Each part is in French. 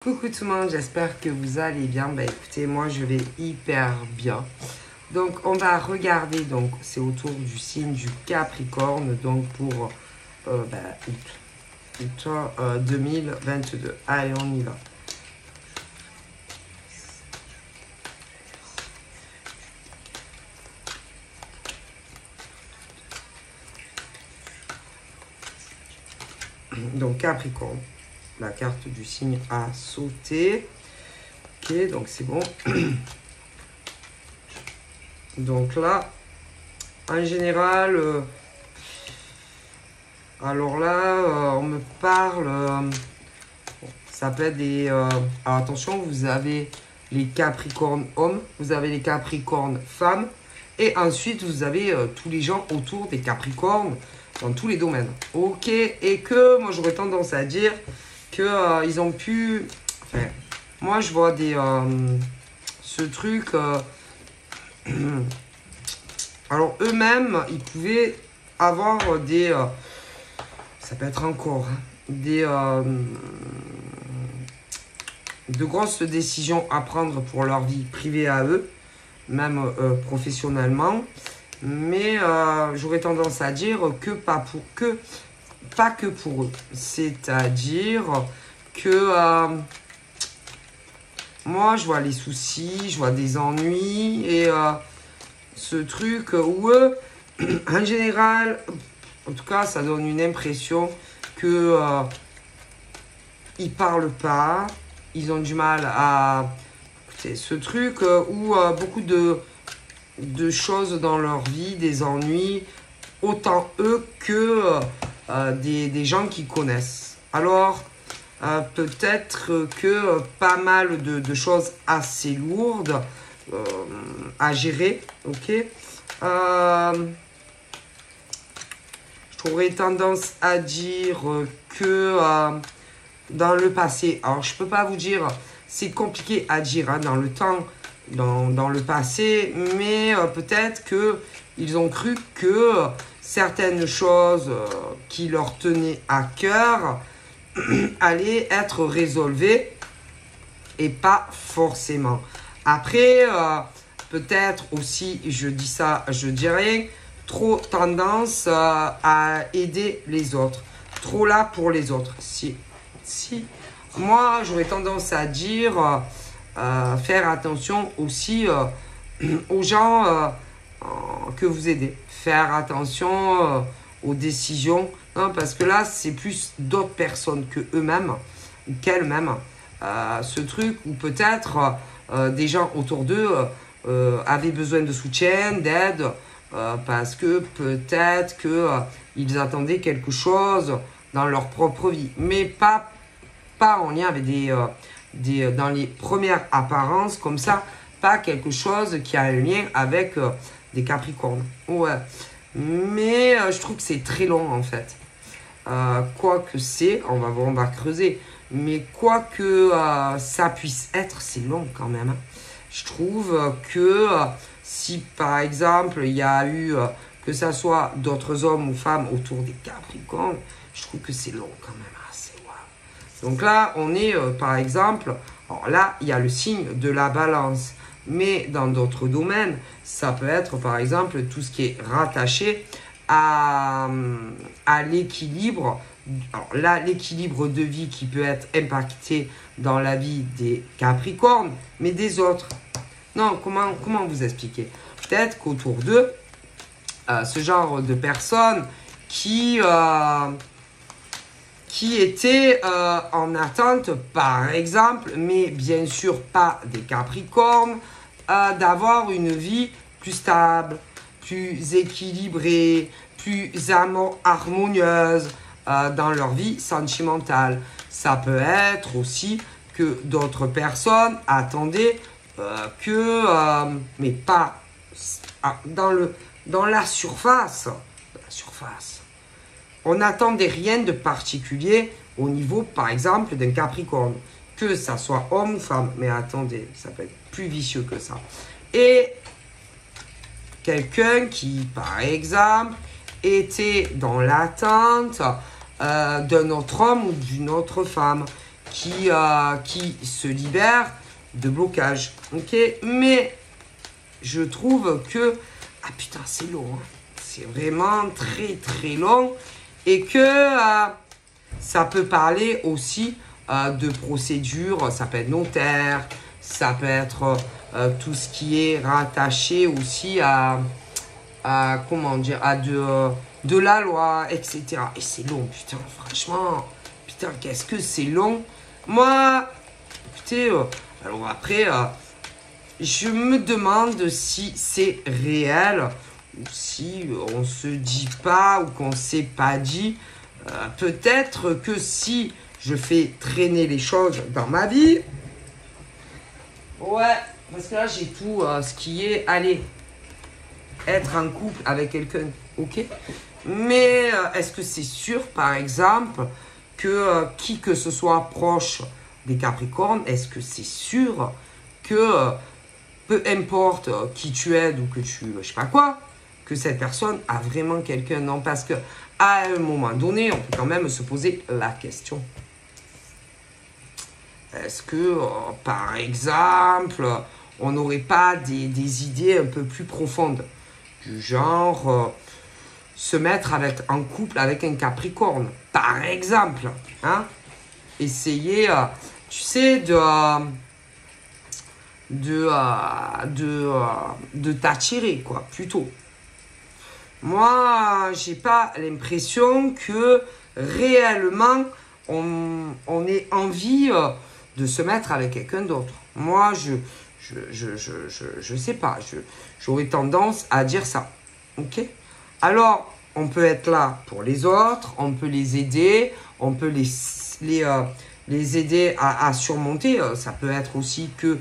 Coucou tout le monde, j'espère que vous allez bien. Bah écoutez, moi je vais hyper bien. Donc on va regarder, donc c'est autour du signe du Capricorne, donc pour août 2022. Allez, on y va. Donc Capricorne, la carte du signe a sauté. Ok, donc c'est bon. Donc là, en général, alors là, on me parle, ça peut être des... alors attention, vous avez les Capricornes hommes, vous avez les Capricornes femmes, et ensuite vous avez tous les gens autour des Capricornes, dans tous les domaines. Ok, et que moi j'aurais tendance à dire que ils ont pu... Enfin, moi je vois des... ce truc... alors eux-mêmes, ils pouvaient avoir des... ça peut être encore des... de grosses décisions à prendre pour leur vie privée à eux, même professionnellement. Mais j'aurais tendance à dire que pas que pour eux. C'est-à-dire que moi, je vois les soucis, je vois des ennuis et ce truc où eux, en général, en tout cas, ça donne une impression que ils parlent pas, ils ont du mal à... C'est ce truc où beaucoup de choses dans leur vie, des ennuis, autant eux que des gens qui connaissent. Alors, peut-être que pas mal de choses assez lourdes à gérer, ok. J'aurais tendance à dire que dans le passé, alors je peux pas vous dire, c'est compliqué à dire hein, dans le temps, dans le passé, mais peut-être que ils ont cru que certaines choses qui leur tenaient à cœur allaient être résolvées et pas forcément. Après, peut-être aussi, je dis ça, je dirais, trop tendance à aider les autres. Trop là pour les autres. Si. Moi, j'aurais tendance à dire, faire attention aussi aux gens que vous aidez. Faire attention aux décisions. Hein, parce que là, c'est plus d'autres personnes que eux-mêmes, qu'elles-mêmes. Ce truc où peut-être des gens autour d'eux avaient besoin de soutien, d'aide, parce que peut-être qu'ils attendaient quelque chose dans leur propre vie, mais pas en lien avec dans les premières apparences comme ça, pas quelque chose qui a un lien avec des Capricornes. Ouais, mais je trouve que c'est très long en fait. Quoi que c'est, on va voir, on va creuser. Mais quoi que ça puisse être, c'est long quand même. Hein. Je trouve que si par exemple il y a eu, que ça soit d'autres hommes ou femmes autour des Capricornes, je trouve que c'est long quand même. Assez, wow. Donc là, on est par exemple, alors là, il y a le signe de la balance. Mais dans d'autres domaines, ça peut être par exemple tout ce qui est rattaché à l'équilibre. Alors là, l'équilibre de vie qui peut être impacté dans la vie des Capricornes, mais des autres. Non, comment vous expliquer? Peut-être qu'autour d'eux, ce genre de personnes qui étaient en attente, par exemple, mais bien sûr pas des Capricornes, d'avoir une vie plus stable, plus équilibrée, plus harmonieuse dans leur vie sentimentale. Ça peut être aussi que d'autres personnes attendaient mais pas dans la surface. On n'attendait rien de particulier au niveau, par exemple, d'un Capricorne. Que ça soit homme ou femme. Mais attendez, ça peut être plus vicieux que ça. Et quelqu'un qui, par exemple, était dans l'attente d'un autre homme ou d'une autre femme. qui se libèrent de blocage. Ok, mais je trouve que... Ah putain, c'est long. Hein. C'est vraiment très très long. Et que ça peut parler aussi de procédure. Ça peut être notaire. Ça peut être tout ce qui est rattaché aussi à comment dire, à de la loi, etc. Et c'est long, putain, franchement. Putain, qu'est-ce que c'est long. Moi, écoutez, alors après, je me demande si c'est réel ou si on se dit pas ou qu'on s'est pas dit. Peut-être que si je fais traîner les choses dans ma vie, ouais, parce que là j'ai tout ce qui est, allez, être en couple avec quelqu'un, ok. Mais est-ce que c'est sûr, par exemple, que qui que ce soit proche des Capricornes, est-ce que c'est sûr que peu importe qui tu aides ou que tu, je sais pas quoi, que cette personne a vraiment quelqu'un? Non, parce que à un moment donné, on peut quand même se poser la question. Est-ce que, par exemple, on n'aurait pas des idées un peu plus profondes? Du genre, se mettre en couple avec un Capricorne, par exemple. Hein? Essayer, tu sais, de t'attirer, quoi, plutôt. Moi, j'ai pas l'impression que réellement on ait envie de se mettre avec quelqu'un d'autre. Moi, je sais pas. J'aurais tendance à dire ça. Ok? Alors, on peut être là pour les autres, on peut les aider, on peut les aider à surmonter. Ça peut être aussi que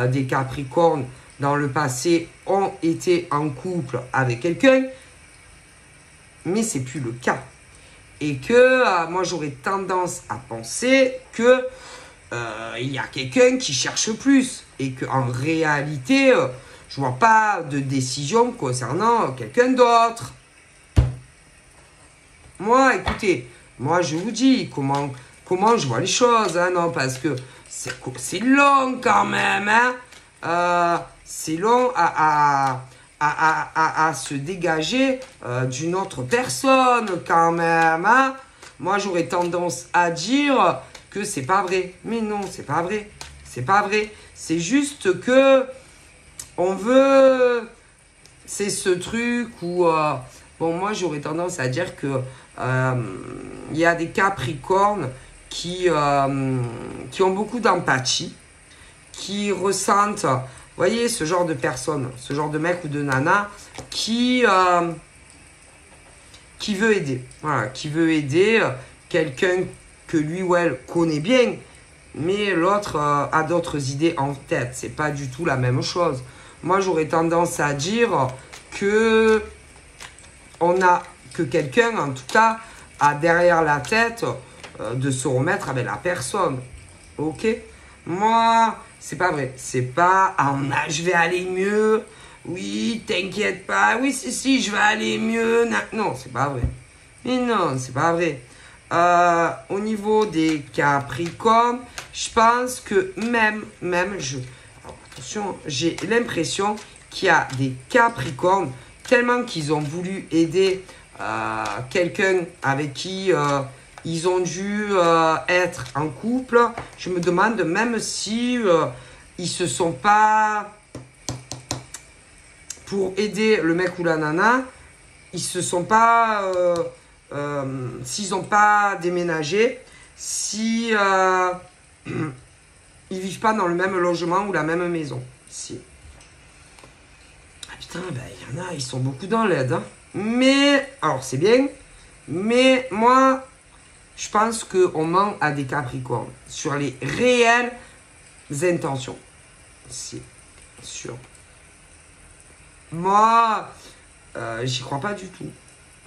des Capricornes dans le passé ont été en couple avec quelqu'un, mais c'est plus le cas. Et que moi, j'aurais tendance à penser que il y a quelqu'un qui cherche plus. Et qu'en réalité, je vois pas de décision concernant quelqu'un d'autre. Moi, écoutez, moi, je vous dis comment je vois les choses. Hein, non, parce que c'est long quand même. Hein, c'est long à se dégager d'une autre personne quand même. Hein. Moi, j'aurais tendance à dire que c'est pas vrai. Mais non, c'est pas vrai. C'est pas vrai. C'est juste que on veut... C'est ce truc où... bon, moi, j'aurais tendance à dire que il y a des Capricornes qui ont beaucoup d'empathie, qui ressentent... Vous voyez, ce genre de personne, ce genre de mec ou de nana qui veut aider. Voilà, qui veut aider quelqu'un que lui ou elle connaît bien, mais l'autre a d'autres idées en tête. C'est pas du tout la même chose. Moi, j'aurais tendance à dire que quelqu'un, en tout cas, a derrière la tête de se remettre avec la personne. Ok? Moi, c'est pas vrai. C'est pas, je vais aller mieux. Oui, t'inquiète pas. Oui, si, je vais aller mieux. Non, c'est pas vrai. Mais non, c'est pas vrai. Au niveau des Capricornes, je pense que même alors, attention, j'ai l'impression qu'il y a des Capricornes tellement qu'ils ont voulu aider quelqu'un avec qui ils ont dû être en couple. Je me demande même si ils se sont pas, pour aider le mec ou la nana, ils se sont pas, s'ils n'ont pas déménagé, si ils vivent pas dans le même logement ou la même maison. Si. Ah putain, ben il y en a, ils sont beaucoup dans l'aide. Hein. Mais, alors c'est bien, mais moi, je pense qu'on ment à des Capricornes sur les réelles intentions. C'est sûr. Moi, j'y crois pas du tout.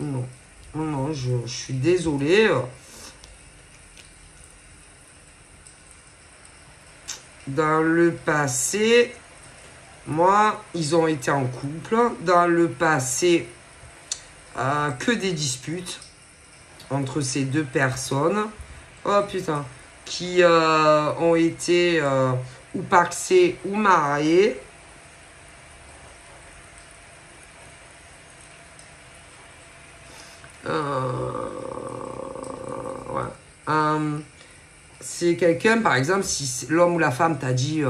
Non. Non, je suis désolé. Dans le passé, moi, ils ont été en couple. Dans le passé, que des disputes entre ces deux personnes. Oh putain. qui ont été ou paxés ou mariés. Ouais. C'est quelqu'un, par exemple, si l'homme ou la femme t'a dit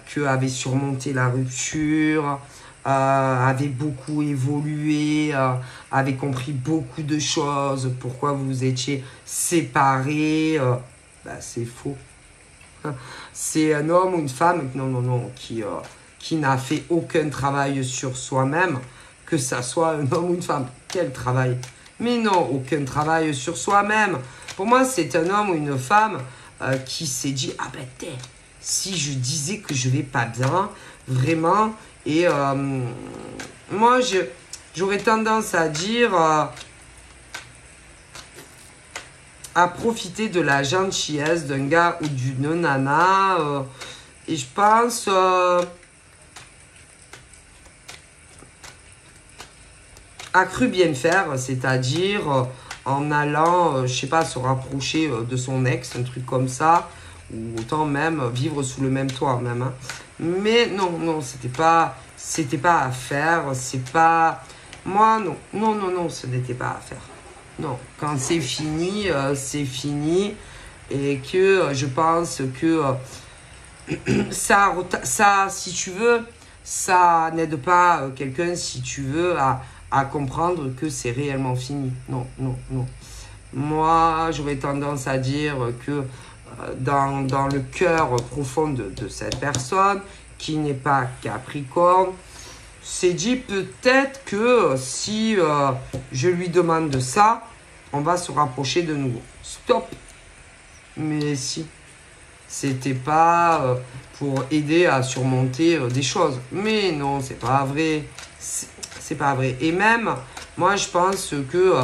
qu'elle avait surmonté la rupture, avait beaucoup évolué, avait compris beaucoup de choses, pourquoi vous étiez séparés, c'est faux. C'est un homme ou une femme, non, qui n'a fait aucun travail sur soi-même, que ça soit un homme ou une femme. Quel travail? Mais non, aucun travail sur soi-même. Pour moi, c'est un homme ou une femme qui s'est dit, ah ben, si je disais que je vais pas bien, vraiment, et moi, j'aurais tendance à dire, à profiter de la gentillesse d'un gars ou d'une nana, et je pense... a cru bien faire, c'est-à-dire en allant, je sais pas, se rapprocher de son ex, un truc comme ça, ou autant même vivre sous le même toit même. Hein. Mais non, c'était pas à faire, c'est pas... Moi, non, ce n'était pas à faire. Non, quand c'est fini, et que je pense que ça, si tu veux, ça n'aide pas quelqu'un, si tu veux, à comprendre que c'est réellement fini. Non. Moi, j'aurais tendance à dire que dans le cœur profond de cette personne, qui n'est pas Capricorne, c'est dit peut-être que si je lui demande ça, on va se rapprocher de nouveau. Stop. Mais si, c'était pas pour aider à surmonter des choses. Mais non, c'est pas vrai. C'est pas vrai. Et même, moi, je pense que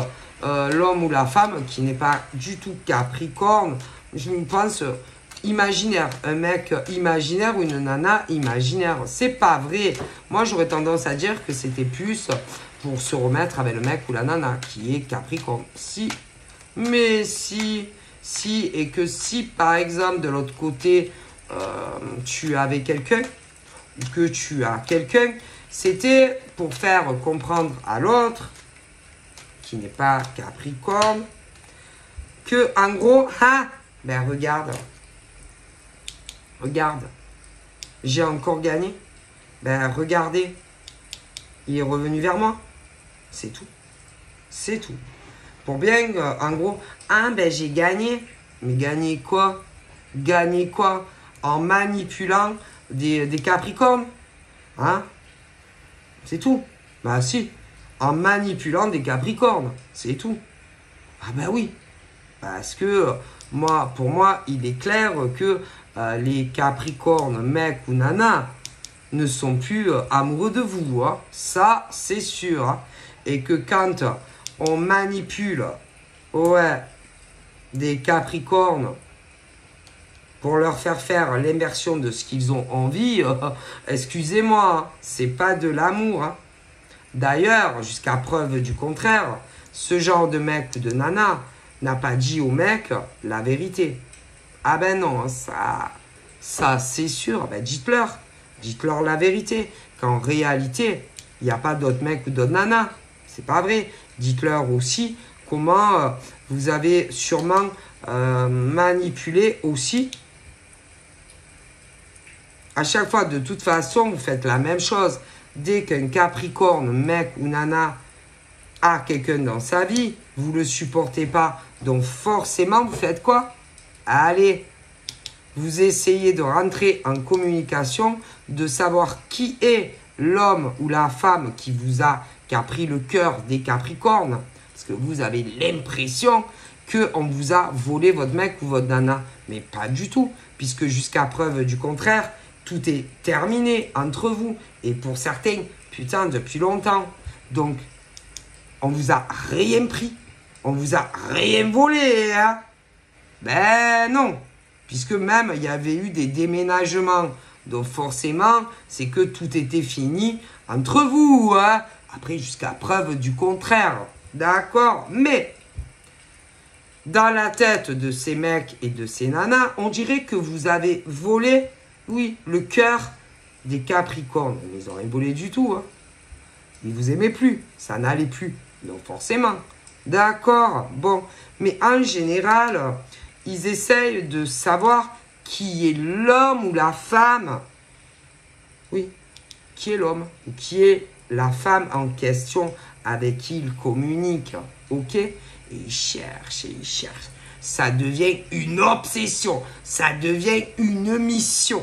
l'homme ou la femme qui n'est pas du tout Capricorne, je pense imaginaire. Un mec imaginaire ou une nana imaginaire. C'est pas vrai. Moi, j'aurais tendance à dire que c'était plus pour se remettre avec le mec ou la nana qui est Capricorne. Mais si, et que si, par exemple, de l'autre côté, tu avais quelqu'un, ou que tu as quelqu'un, c'était pour faire comprendre à l'autre, qui n'est pas Capricorne, que, en gros, regarde, j'ai encore gagné. Regardez, il est revenu vers moi. C'est tout. Pour bien, en gros, j'ai gagné. Mais gagné quoi? En manipulant des Capricornes. Hein? C'est tout. Si. En manipulant des Capricornes. C'est tout. Oui. Parce que, pour moi, il est clair que les Capricornes, mecs ou nanas, ne sont plus amoureux de vous. Hein. Ça, c'est sûr. Hein. Et que quand on manipule des Capricornes pour leur faire l'immersion de ce qu'ils ont envie, excusez-moi, c'est pas de l'amour. Hein. D'ailleurs, jusqu'à preuve du contraire, ce genre de mec ou de nana n'a pas dit au mec la vérité. Ah ben non, ça c'est sûr, dites-leur la vérité, qu'en réalité, il n'y a pas d'autres mecs ou d'autres nanas. C'est pas vrai. Dites-leur aussi comment vous avez sûrement manipulé aussi. À chaque fois, de toute façon, vous faites la même chose. Dès qu'un Capricorne, mec ou nana, a quelqu'un dans sa vie, vous ne le supportez pas. Donc forcément, vous faites quoi? Allez, vous essayez de rentrer en communication, de savoir qui est l'homme ou la femme qui a pris le cœur des Capricornes. Parce que vous avez l'impression qu'on vous a volé votre mec ou votre nana. Mais pas du tout. Puisque jusqu'à preuve du contraire, tout est terminé entre vous. Et pour certains, depuis longtemps. Donc, on vous a rien pris. On vous a rien volé. Hein? Non. Puisque même, il y avait eu des déménagements. Donc forcément, c'est que tout était fini entre vous. Hein? Après, jusqu'à preuve du contraire. D'accord? Mais, dans la tête de ces mecs et de ces nanas, on dirait que vous avez volé, oui, le cœur des Capricornes. Mais ils n'ont rien volé du tout. Hein. Ils ne vous aimaient plus. Ça n'allait plus. Donc forcément. D'accord. Bon. Mais en général, ils essayent de savoir qui est l'homme ou la femme. Oui. Qui est l'homme ou qui est la femme en question avec qui ils communiquent. Ok? Et ils cherchent et ils cherchent. Ça devient une obsession. Ça devient une mission.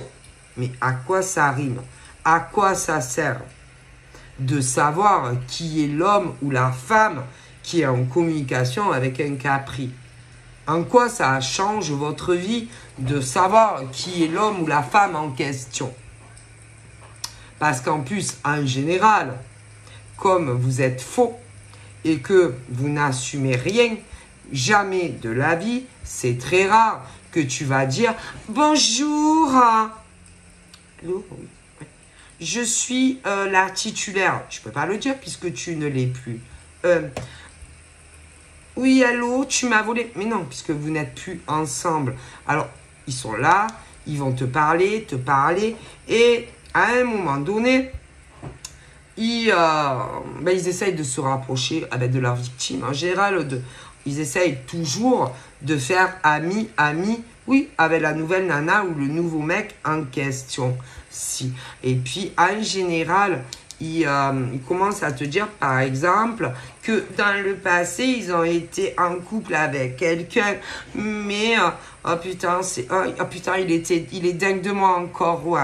Mais à quoi ça rime? À quoi ça sert? De savoir qui est l'homme ou la femme qui est en communication avec un Capri. En quoi ça change votre vie de savoir qui est l'homme ou la femme en question? Parce qu'en plus, en général, comme vous êtes faux et que vous n'assumez rien, jamais de la vie, c'est très rare que tu vas dire « Bonjour, allô, oui. Je suis la titulaire. » Je ne peux pas le dire puisque tu ne l'es plus. Oui, allô, tu m'as volé. Mais non, puisque vous n'êtes plus ensemble. Alors, ils sont là, ils vont te parler. Et à un moment donné, ils essayent de se rapprocher de leur victime. En général, ils essayent toujours de faire ami, oui, avec la nouvelle nana ou le nouveau mec en question. Si. Et puis, en général, ils commencent à te dire, par exemple, que dans le passé, ils ont été en couple avec quelqu'un, mais, oh putain, il est dingue de moi encore, ouais.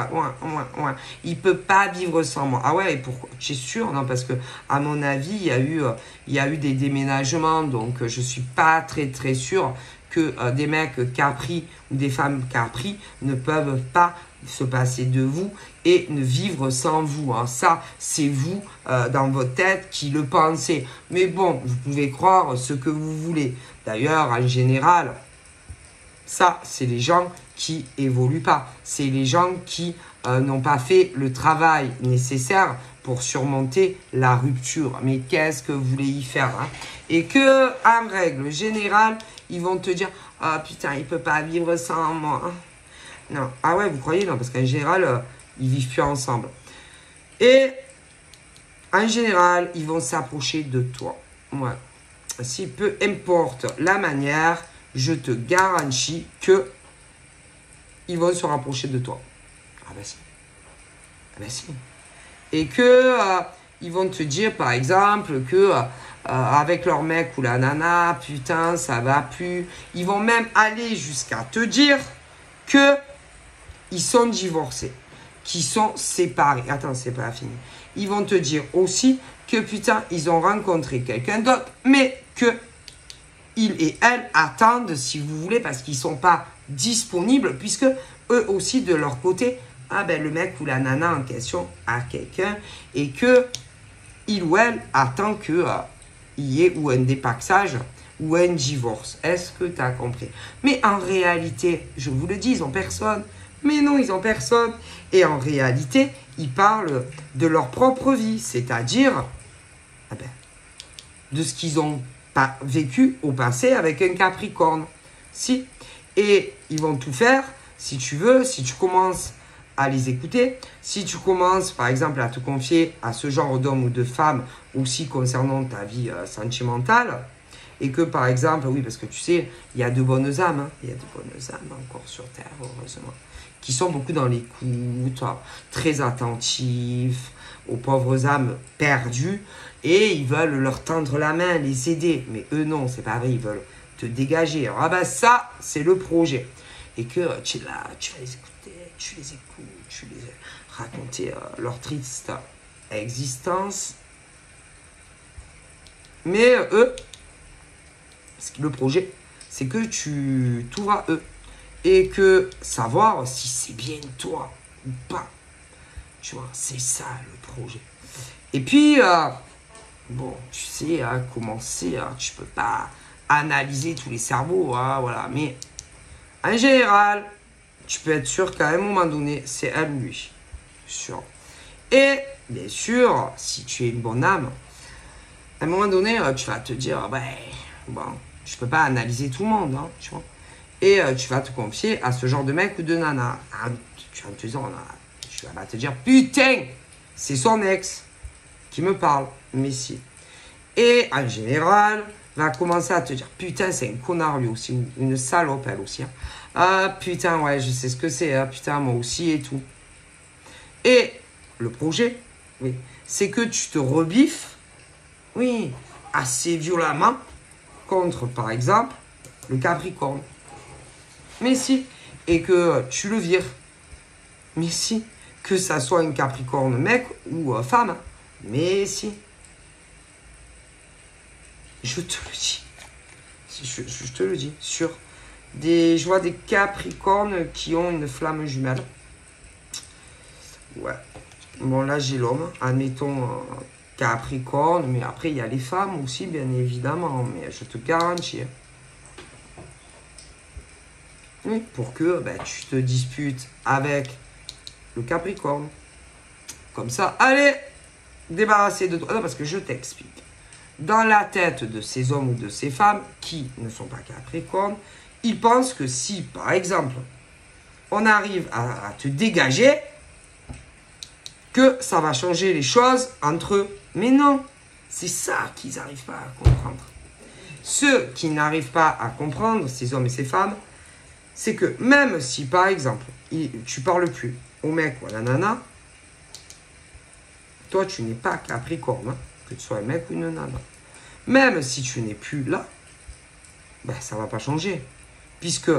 Il peut pas vivre sans moi. Ah ouais, et pourquoi? Tu es sûr? Non, parce que, à mon avis, il y a eu des déménagements, donc je suis pas très sûr que des mecs Capri ou des femmes Capri ne peuvent pas se passer de vous et ne vivre sans vous. Hein. Ça, c'est vous, dans votre tête, qui le pensez. Mais bon, vous pouvez croire ce que vous voulez. D'ailleurs, en général, ça, c'est les gens qui évoluent pas. C'est les gens qui n'ont pas fait le travail nécessaire pour surmonter la rupture. Mais qu'est-ce que vous voulez y faire? Hein? Et que, en règle générale, ils vont te dire « Ah putain, il peut pas vivre sans moi. Hein. » Non. Ah ouais, vous croyez? Non, parce qu'en général, ils vivent plus ensemble. Et en général, ils vont s'approcher de toi. Ouais. Si peu importe la manière, je te garantis que ils vont se rapprocher de toi. Ah ben si. Ah ben si. Et que ils vont te dire, par exemple, que avec leur mec ou la nana, putain, ça va plus. Ils vont même aller jusqu'à te dire que ils sont divorcés, qu'ils sont séparés. Attends, c'est pas fini. Ils vont te dire aussi que putain, ils ont rencontré quelqu'un d'autre, mais que ils et elles attendent, si vous voulez, parce qu'ils sont pas disponibles, puisque eux aussi, de leur côté, le mec ou la nana en question a quelqu'un, et que il ou elle attend que il y ait ou un dépaxage ou un divorce. Est-ce que tu as compris? Mais en réalité, je vous le dis, ils ont personne. Mais non, ils n'ont personne. Et en réalité, ils parlent de leur propre vie, c'est-à-dire de ce qu'ils ont pas vécu au passé avec un Capricorne. Si. Et ils vont tout faire, si tu veux, si tu commences à les écouter, si tu commences, par exemple, à te confier à ce genre d'homme ou de femme, aussi concernant ta vie sentimentale, et que, par exemple, oui, parce que tu sais, il y a de bonnes âmes, hein, il y a de bonnes âmes encore sur Terre, heureusement, qui sont beaucoup dans l'écoute, très attentifs aux pauvres âmes perdues, et ils veulent leur tendre la main, les aider. Mais eux, non, c'est pas vrai, ils veulent te dégager. Alors, ça, c'est le projet. Et que tu es là, tu vas les écouter, tu les écoutes, tu les raconter leur triste existence. Mais eux, le projet, c'est que tu t'ouvres à eux. Et que savoir si c'est bien toi ou pas. Tu vois, c'est ça le projet. Et puis, bon, tu sais, comment c'est, tu peux pas analyser tous les cerveaux, voilà. Mais en général, tu peux être sûr qu'à un moment donné, c'est elle ou lui. Sûr. Et bien sûr, si tu es une bonne âme, à un moment donné, tu vas te dire, bon, Je peux pas analyser tout le monde, hein, tu vois. Et tu vas te confier à ce genre de mec ou de nana. Ah, tu vas te dire, putain, c'est son ex qui me parle. Mais si. Et en général, va commencer à te dire, putain, c'est un connard lui aussi, une salope elle aussi. Hein. Ah, putain, ouais, je sais ce que c'est, hein, putain, moi aussi et tout. Et le projet, oui, c'est que tu te rebiffes, oui, assez violemment contre, par exemple, le Capricorne. Mais si. Et que tu le vires. Mais si. Que ça soit un Capricorne mec ou femme. Hein. Mais si. Je te le dis. Je te le dis. Je vois des Capricornes qui ont une flamme jumelle. Ouais. Bon, là, j'ai l'homme. Admettons Capricorne. Mais après, il y a les femmes aussi, bien évidemment. Mais je te garantis. Oui, pour que tu te disputes avec le Capricorne. Comme ça, allez, débarrasser de toi. Non, parce que je t'explique. Dans la tête de ces hommes ou de ces femmes qui ne sont pas Capricornes, ils pensent que si, par exemple, on arrive à te dégager, que ça va changer les choses entre eux. Mais non, c'est ça qu'ils n'arrivent pas à comprendre. Ceux qui n'arrivent pas à comprendre, ces hommes et ces femmes, c'est que même si, par exemple, tu parles plus au mec ou à la nana, toi, tu n'es pas Capricorne, hein, que tu sois un mec ou une nana. Même si tu n'es plus là, ça ne va pas changer. Puisque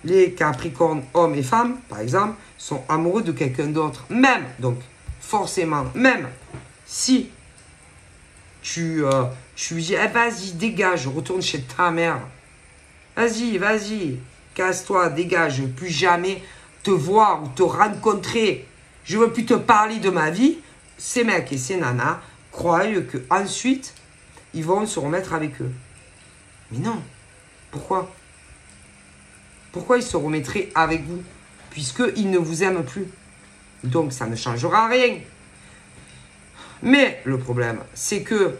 les Capricornes, hommes et femmes, par exemple, sont amoureux de quelqu'un d'autre. Même, donc, forcément, même si tu lui dis, vas-y, dégage, retourne chez ta mère. Vas-y, casse-toi, dégage, je ne veux plus jamais te voir ou te rencontrer. Je ne veux plus te parler de ma vie. Ces mecs et ces nanas croient que ensuite ils vont se remettre avec eux. Mais non. Pourquoi? Pourquoi ils se remettraient avec vous? Puisqu'ils ne vous aiment plus. Donc ça ne changera rien. Mais le problème, c'est que,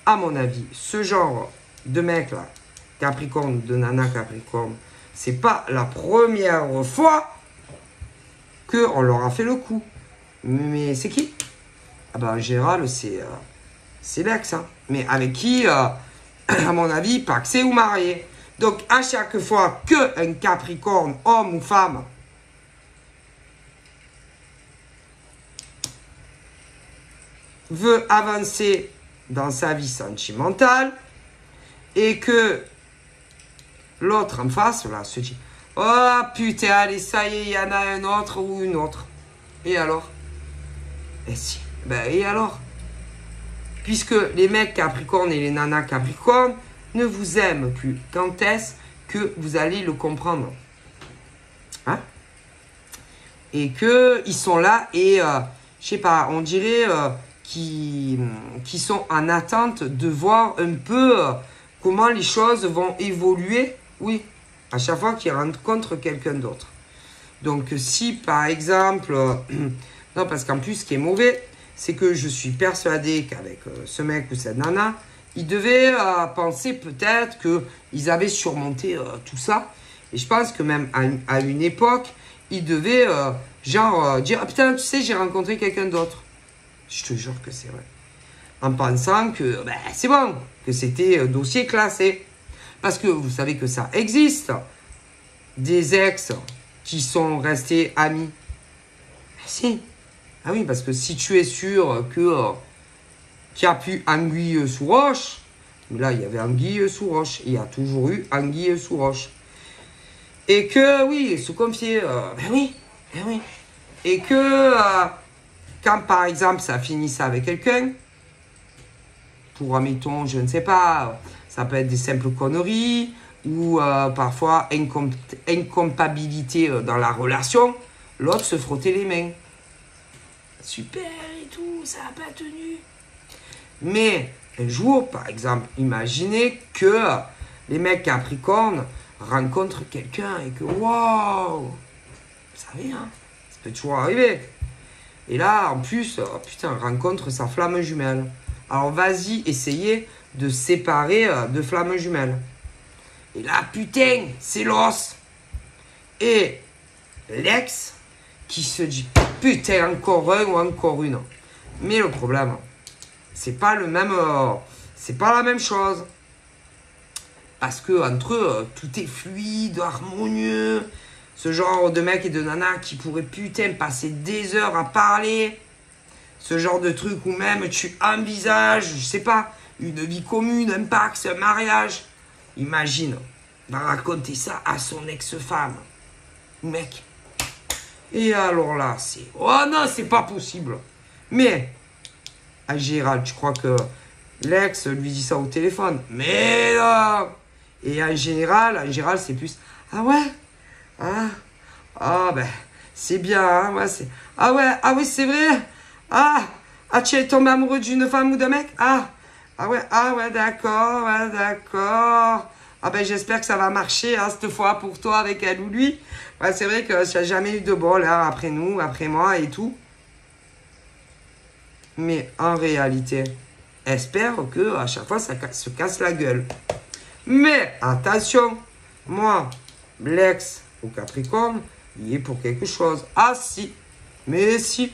à mon avis, ce genre de mec-là, Capricorne, de nana Capricorne, c'est pas la première fois qu'on leur a fait le coup. Mais c'est qui? En général, c'est l'ex. Hein. Mais avec qui, à mon avis, paxé ou marié. Donc, à chaque fois qu'un Capricorne, homme ou femme, veut avancer dans sa vie sentimentale et que l'autre en face, là, se dit « Oh putain, allez, ça y est, il y en a un autre ou une autre. » Et alors? Et si, et alors? Puisque les mecs Capricorne et les nanas Capricorne ne vous aiment plus. Quand est-ce que vous allez le comprendre? Hein? Et qu'ils sont là et, je sais pas, on dirait qui sont en attente de voir un peu comment les choses vont évoluer. Oui, à chaque fois qu'ils rencontrent quelqu'un d'autre. Donc, si par exemple, non, parce qu'en plus, ce qui est mauvais, c'est que je suis persuadé qu'avec ce mec ou cette nana, ils devaient penser peut-être qu'ils avaient surmonté tout ça. Et je pense que même à une époque, ils devaient dire ah, putain, tu sais, j'ai rencontré quelqu'un d'autre. Je te jure que c'est vrai. En pensant que c'est bon, que c'était dossier classé. Parce que vous savez que ça existe. Des ex qui sont restés amis. Si. Ah oui, parce que si tu es sûr qu'il n'y a plus anguille sous roche, là, il y avait anguille sous roche. Il y a toujours eu anguille sous roche. Et que, oui, se confier, oui. Et que, quand, par exemple, ça finissait avec quelqu'un, pour, admettons, je ne sais pas, ça peut être des simples conneries, ou parfois incompatibilité dans la relation, l'autre se frottait les mains. Super et tout, ça n'a pas tenu. Mais un jour, par exemple, imaginez que les mecs Capricorne rencontrent quelqu'un et que waouh, vous savez, hein, ça peut toujours arriver. Et là, en plus, putain, rencontre sa flamme jumelle. Alors vas-y, essayez de séparer deux flammes jumelles. Et là, putain, c'est l'os. Et l'ex qui se dit, putain, encore un ou encore une. Mais le problème, c'est pas le même, c'est pas la même chose. Parce que entre eux, tout est fluide, harmonieux. Ce genre de mec et de nana qui pourrait putain passer des heures à parler. Ce genre de truc où même tu envisages, je sais pas, une vie commune, un pacte, un mariage. Imagine, va raconter ça à son ex-femme. Mec. Et alors là, c'est... Oh non, c'est pas possible. Mais, à Gérald, tu crois que l'ex lui dit ça au téléphone? Mais non. Et en général, c'est plus... Ah ouais? Ben, c'est bien, hein, ouais, c'est... Ah ouais, c'est vrai? Tu es tombé amoureux d'une femme ou d'un mec? Ouais, d'accord, Ah ben, j'espère que ça va marcher, hein, cette fois, pour toi, avec elle ou lui. Ouais, c'est vrai que ça n'a jamais eu de bol, hein, après nous, après moi et tout. Mais en réalité, espère que à chaque fois, ça se casse la gueule. Mais attention, moi, l'ex au Capricorne, il est pour quelque chose. Ah si, mais si,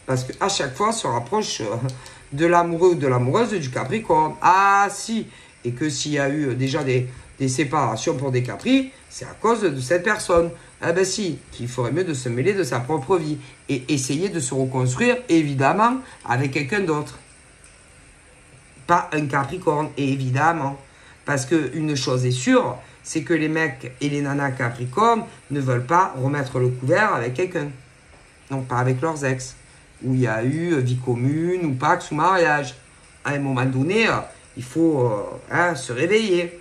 parce qu'à chaque fois, on se rapproche de l'amoureux ou de l'amoureuse du Capricorne. Ah si, et que s'il y a eu déjà des séparations pour des Capris, c'est à cause de cette personne. Ah ben si, qu'il ferait mieux de se mêler de sa propre vie et essayer de se reconstruire, évidemment, avec quelqu'un d'autre. Pas un Capricorne, évidemment. Parce qu'une chose est sûre, c'est que les mecs et les nanas Capricornes ne veulent pas remettre le couvert avec quelqu'un. Non, pas avec leurs ex. Où il y a eu vie commune, ou pax, ou mariage. À un moment donné, il faut se réveiller.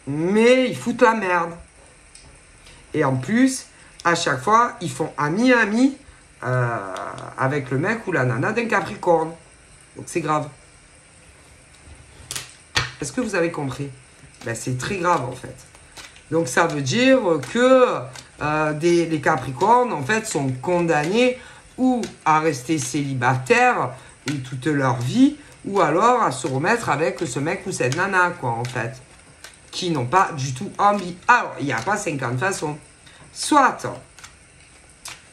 Mais ils foutent la merde. Et en plus, à chaque fois, ils font ami-ami avec le mec ou la nana d'un Capricorne. Donc c'est grave. Est-ce que vous avez compris? Ben, c'est très grave en fait. Donc ça veut dire que les Capricornes en fait sont condamnés ou à rester célibataires toute leur vie ou alors à se remettre avec ce mec ou cette nana quoi en fait. Qui n'ont pas du tout envie. Alors, il n'y a pas 50 façons. Soit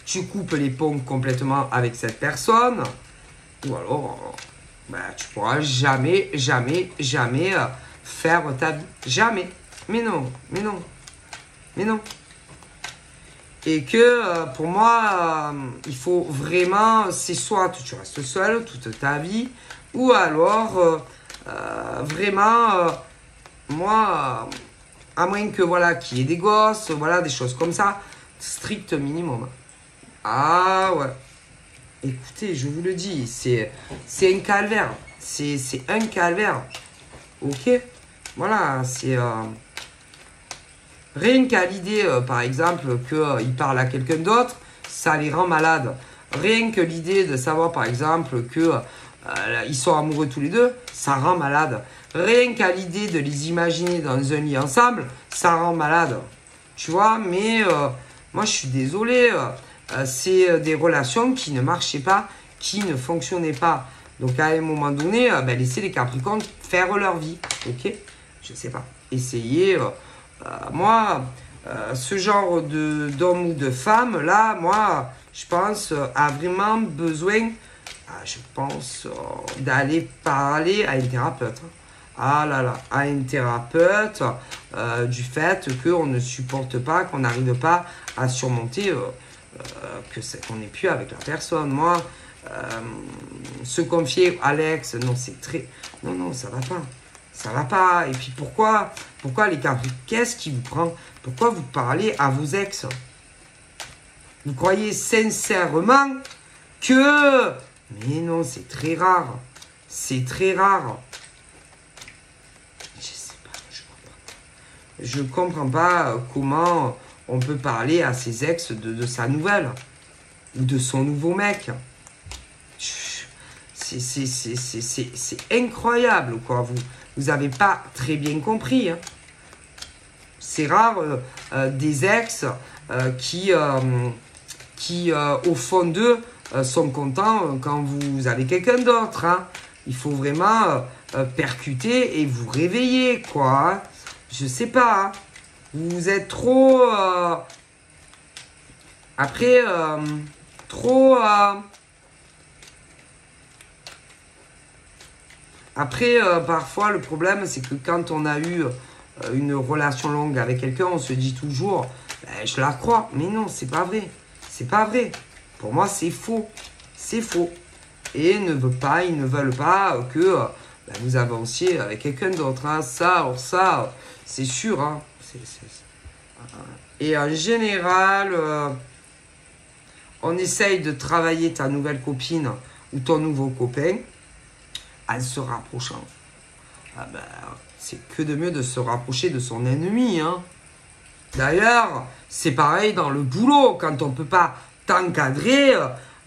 tu coupes les ponts complètement avec cette personne, ou alors tu pourras jamais faire ta vie. Jamais. Mais non. Et que pour moi, il faut vraiment, c'est soit tu restes seul toute ta vie, ou alors vraiment... moi, à moins que voilà, qu'il y ait des gosses, voilà, des choses comme ça, strict minimum. Ah ouais. Écoutez, je vous le dis, c'est un calvaire. C'est un calvaire. Ok? Voilà, c'est... rien qu'à l'idée, par exemple, qu'il parle à quelqu'un d'autre, ça les rend malades. Rien que l'idée de savoir, par exemple, qu'ils sont amoureux tous les deux, ça rend malade. Rien qu'à l'idée de les imaginer dans un lit ensemble, ça rend malade. Tu vois, mais moi je suis désolé, c'est des relations qui ne marchaient pas, qui ne fonctionnaient pas. Donc à un moment donné, laissez les Capricornes faire leur vie, ok? Je sais pas. Essayez. Moi, ce genre d'homme ou de femme, là, moi, je pense, a vraiment besoin, je pense, d'aller parler à une thérapeute. Ah là là, à une thérapeute, du fait qu'on ne supporte pas, qu'on n'arrive pas à surmonter, qu'on n'est plus avec la personne. Moi, se confier à l'ex, non, c'est très... Non, ça va pas. Ça va pas. Et puis pourquoi les Capricornes, qu'est-ce qui vous prend? Pourquoi vous parlez à vos ex? Vous croyez sincèrement que... Mais non, c'est très rare. C'est très rare. Je comprends pas comment on peut parler à ses ex de sa nouvelle ou de son nouveau mec. C'est incroyable, quoi. Vous avez pas très bien compris. Hein. C'est rare des ex qui au fond d'eux, sont contents quand vous avez quelqu'un d'autre. Hein. Il faut vraiment percuter et vous réveiller, quoi. Hein. Je sais pas. Hein. Vous êtes trop... après, trop... après, parfois, le problème, c'est que quand on a eu une relation longue avec quelqu'un, on se dit toujours, ben, je la crois. Mais non, c'est pas vrai. C'est pas vrai. Pour moi, c'est faux. C'est faux. Et ils ne veulent pas que ben, vous avanciez avec quelqu'un d'autre. Hein. Ça, c'est sûr. Hein. Et en général, on essaye de travailler ta nouvelle copine ou ton nouveau copain en se rapprochant. Ah ben, c'est que de mieux de se rapprocher de son ennemi. Hein. D'ailleurs, c'est pareil dans le boulot. Quand on ne peut pas t'encadrer,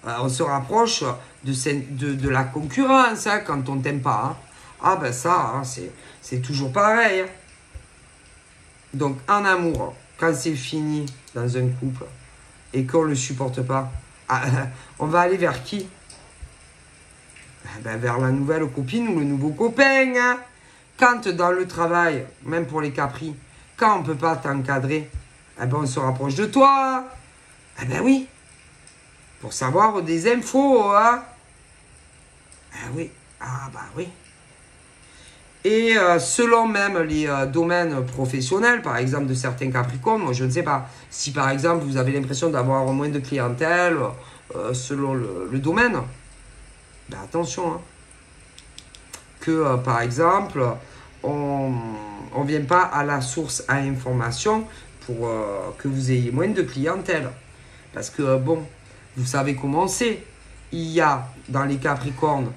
on se rapproche de la concurrence hein, quand on ne t'aime pas. Hein. Ah ben ça, hein, c'est toujours pareil. Hein. Donc en amour, quand c'est fini dans un couple et qu'on ne le supporte pas, on va aller vers qui? Ben, vers la nouvelle copine ou le nouveau copain. Hein. Quand dans le travail, même pour les capris, quand on ne peut pas t'encadrer, eh ben on se rapproche de toi. Eh ben oui. Pour savoir des infos. Hein. Ah oui. Ah bah oui. Et selon même les domaines professionnels, par exemple de certains capricornes, moi je ne sais pas, si par exemple vous avez l'impression d'avoir moins de clientèle selon le domaine, ben attention, hein, que par exemple on ne vient pas à la source à information pour que vous ayez moins de clientèle. Parce que bon, vous savez comment c'est, il y a dans les capricornes,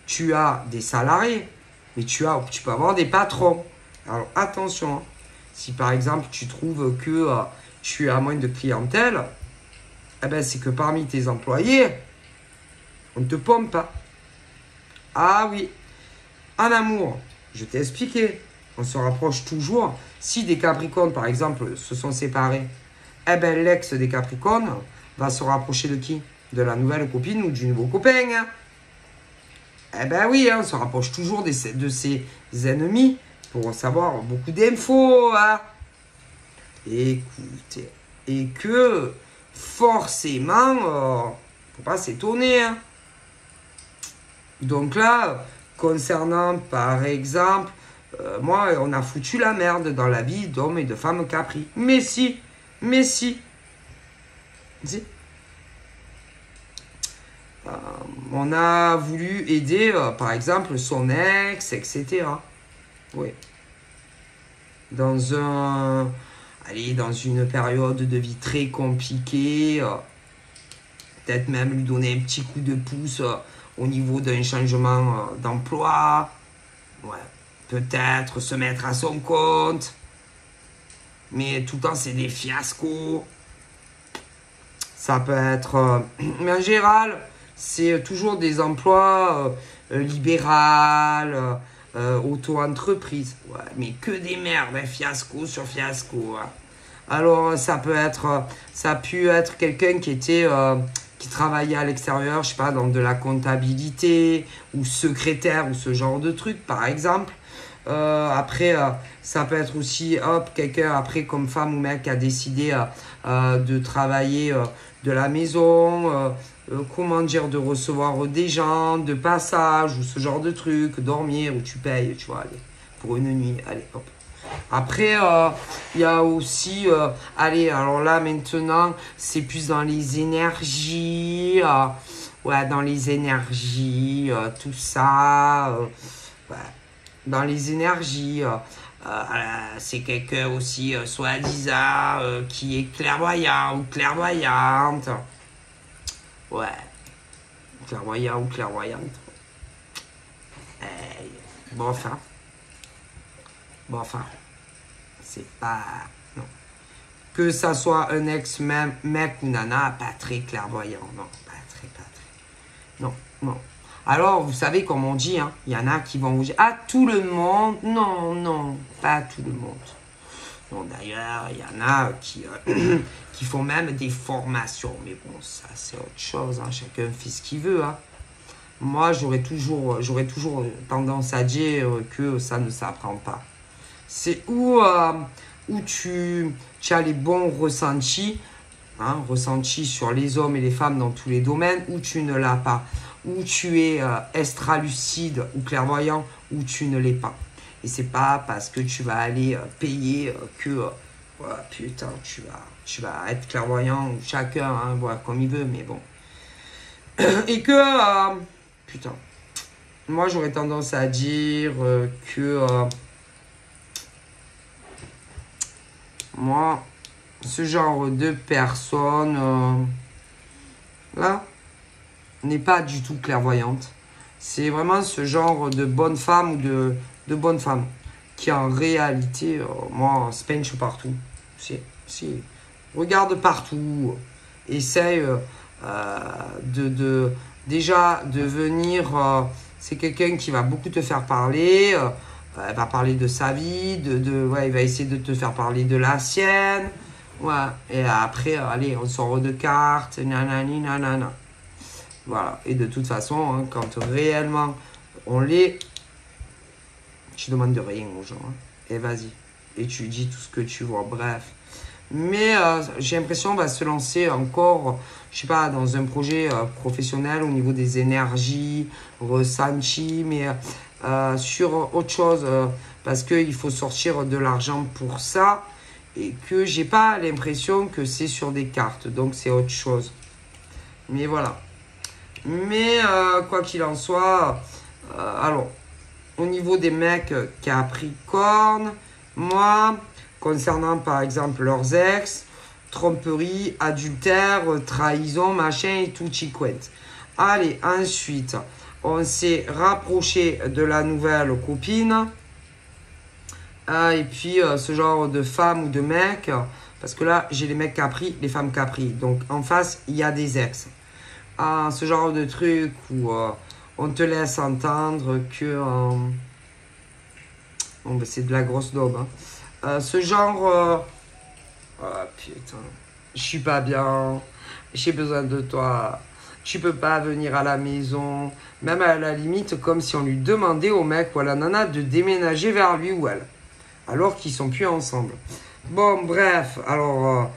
tu as des salariés, mais tu peux avoir des patrons. Alors attention, hein. Si par exemple tu trouves que tu as moins de clientèle, eh ben, c'est que parmi tes employés, on ne te pompe pas. Ah oui, en amour, je t'ai expliqué, on se rapproche toujours. Si des capricornes par exemple se sont séparés, eh ben, l'ex des capricornes va se rapprocher de qui? De la nouvelle copine ou du nouveau copain. Hein. Eh ben oui, hein, on se rapproche toujours de ses ennemis pour savoir beaucoup d'infos. Hein. Écoutez, et que forcément, faut pas s'étonner. Hein. Donc là, concernant par exemple, moi, on a foutu la merde dans la vie d'hommes et de femmes capri. Mais si. Si. On a voulu aider, par exemple, son ex, etc. Oui. Dans une période de vie très compliquée, peut-être même lui donner un petit coup de pouce au niveau d'un changement d'emploi. Ouais. Peut-être se mettre à son compte. Mais tout le temps, c'est des fiascos. Ça peut être... mais en général... c'est toujours des emplois libéraux, auto-entreprise. Ouais, mais que des merdes, hein, fiasco sur fiasco. Hein. Alors, ça a pu être quelqu'un qui travaillait à l'extérieur, je sais pas, dans de la comptabilité, ou secrétaire, ou ce genre de truc, par exemple. Après, ça peut être aussi, quelqu'un, après, comme femme ou mec, qui a décidé de travailler de la maison, comment dire, de recevoir des gens, de passage, ou ce genre de truc, dormir, où tu payes, tu vois, allez, pour une nuit, allez, hop. Après, il y a aussi, allez, alors là, maintenant, c'est plus dans les énergies, ouais, dans les énergies, tout ça, ouais, dans les énergies, c'est quelqu'un aussi, soi-disant, qui est clairvoyant ou clairvoyante. Ouais. Clairvoyant ou clairvoyante. Bon, enfin. C'est pas... Non. Que ça soit un ex-mec ou nana, pas très clairvoyant. Non, pas très. Non. Alors, vous savez, comme on dit, hein, y en a qui vont vous dire, ah, tout le monde. Non, pas tout le monde. Bon, d'ailleurs, il y en a qui font même des formations. Mais bon, ça, c'est autre chose. Hein. Chacun fait ce qu'il veut. Hein. moi, j'aurais toujours tendance à dire que ça ne s'apprend pas. C'est où tu as les bons ressentis, hein, ressentis sur les hommes et les femmes dans tous les domaines, où tu ne l'as pas. Où tu es extra-lucide ou clairvoyant, où tu ne l'es pas. Et c'est pas parce que tu vas aller payer que, putain, tu vas être clairvoyant, chacun, hein, voilà, comme il veut, mais bon. Et que, putain, moi j'aurais tendance à dire que, moi, ce genre de personne, là, n'est pas du tout clairvoyante. C'est vraiment ce genre de bonne femme ou de bonne femme qui en réalité, moi, se penche partout. Si, regarde partout, essaye déjà de venir. C'est quelqu'un qui va beaucoup te faire parler. Elle va parler de sa vie, ouais, il va essayer de te faire parler de la sienne. Ouais, et après, allez, on sort de cartes, nanani, nanana. Voilà, et de toute façon, hein, quand réellement on l'est, tu demandes de rien aux gens. Hein, et vas-y, et tu dis tout ce que tu vois, bref. Mais j'ai l'impression va se lancer encore, je sais pas, dans un projet professionnel au niveau des énergies, ressentis, mais sur autre chose, parce qu'il faut sortir de l'argent pour ça, et que j'ai pas l'impression que c'est sur des cartes, donc c'est autre chose. Mais voilà. Mais quoi qu'il en soit, alors, au niveau des mecs Capricorne, moi, concernant par exemple leurs ex, tromperie, adultère, trahison, machin et tout chiquette. Allez, ensuite, on s'est rapproché de la nouvelle copine. Et puis, ce genre de femme ou de mec, parce que là, j'ai les mecs Capri, les femmes Capri. Donc, en face, il y a des ex. Ce genre de truc où on te laisse entendre que... bon, ben, c'est de la grosse daube. Hein. Ce genre... oh, putain. Je suis pas bien. J'ai besoin de toi. Tu peux pas venir à la maison. Même à la limite, comme si on lui demandait au mec ou à la nana de déménager vers lui ou elle. Alors qu'ils sont plus ensemble. Bon, bref. Alors...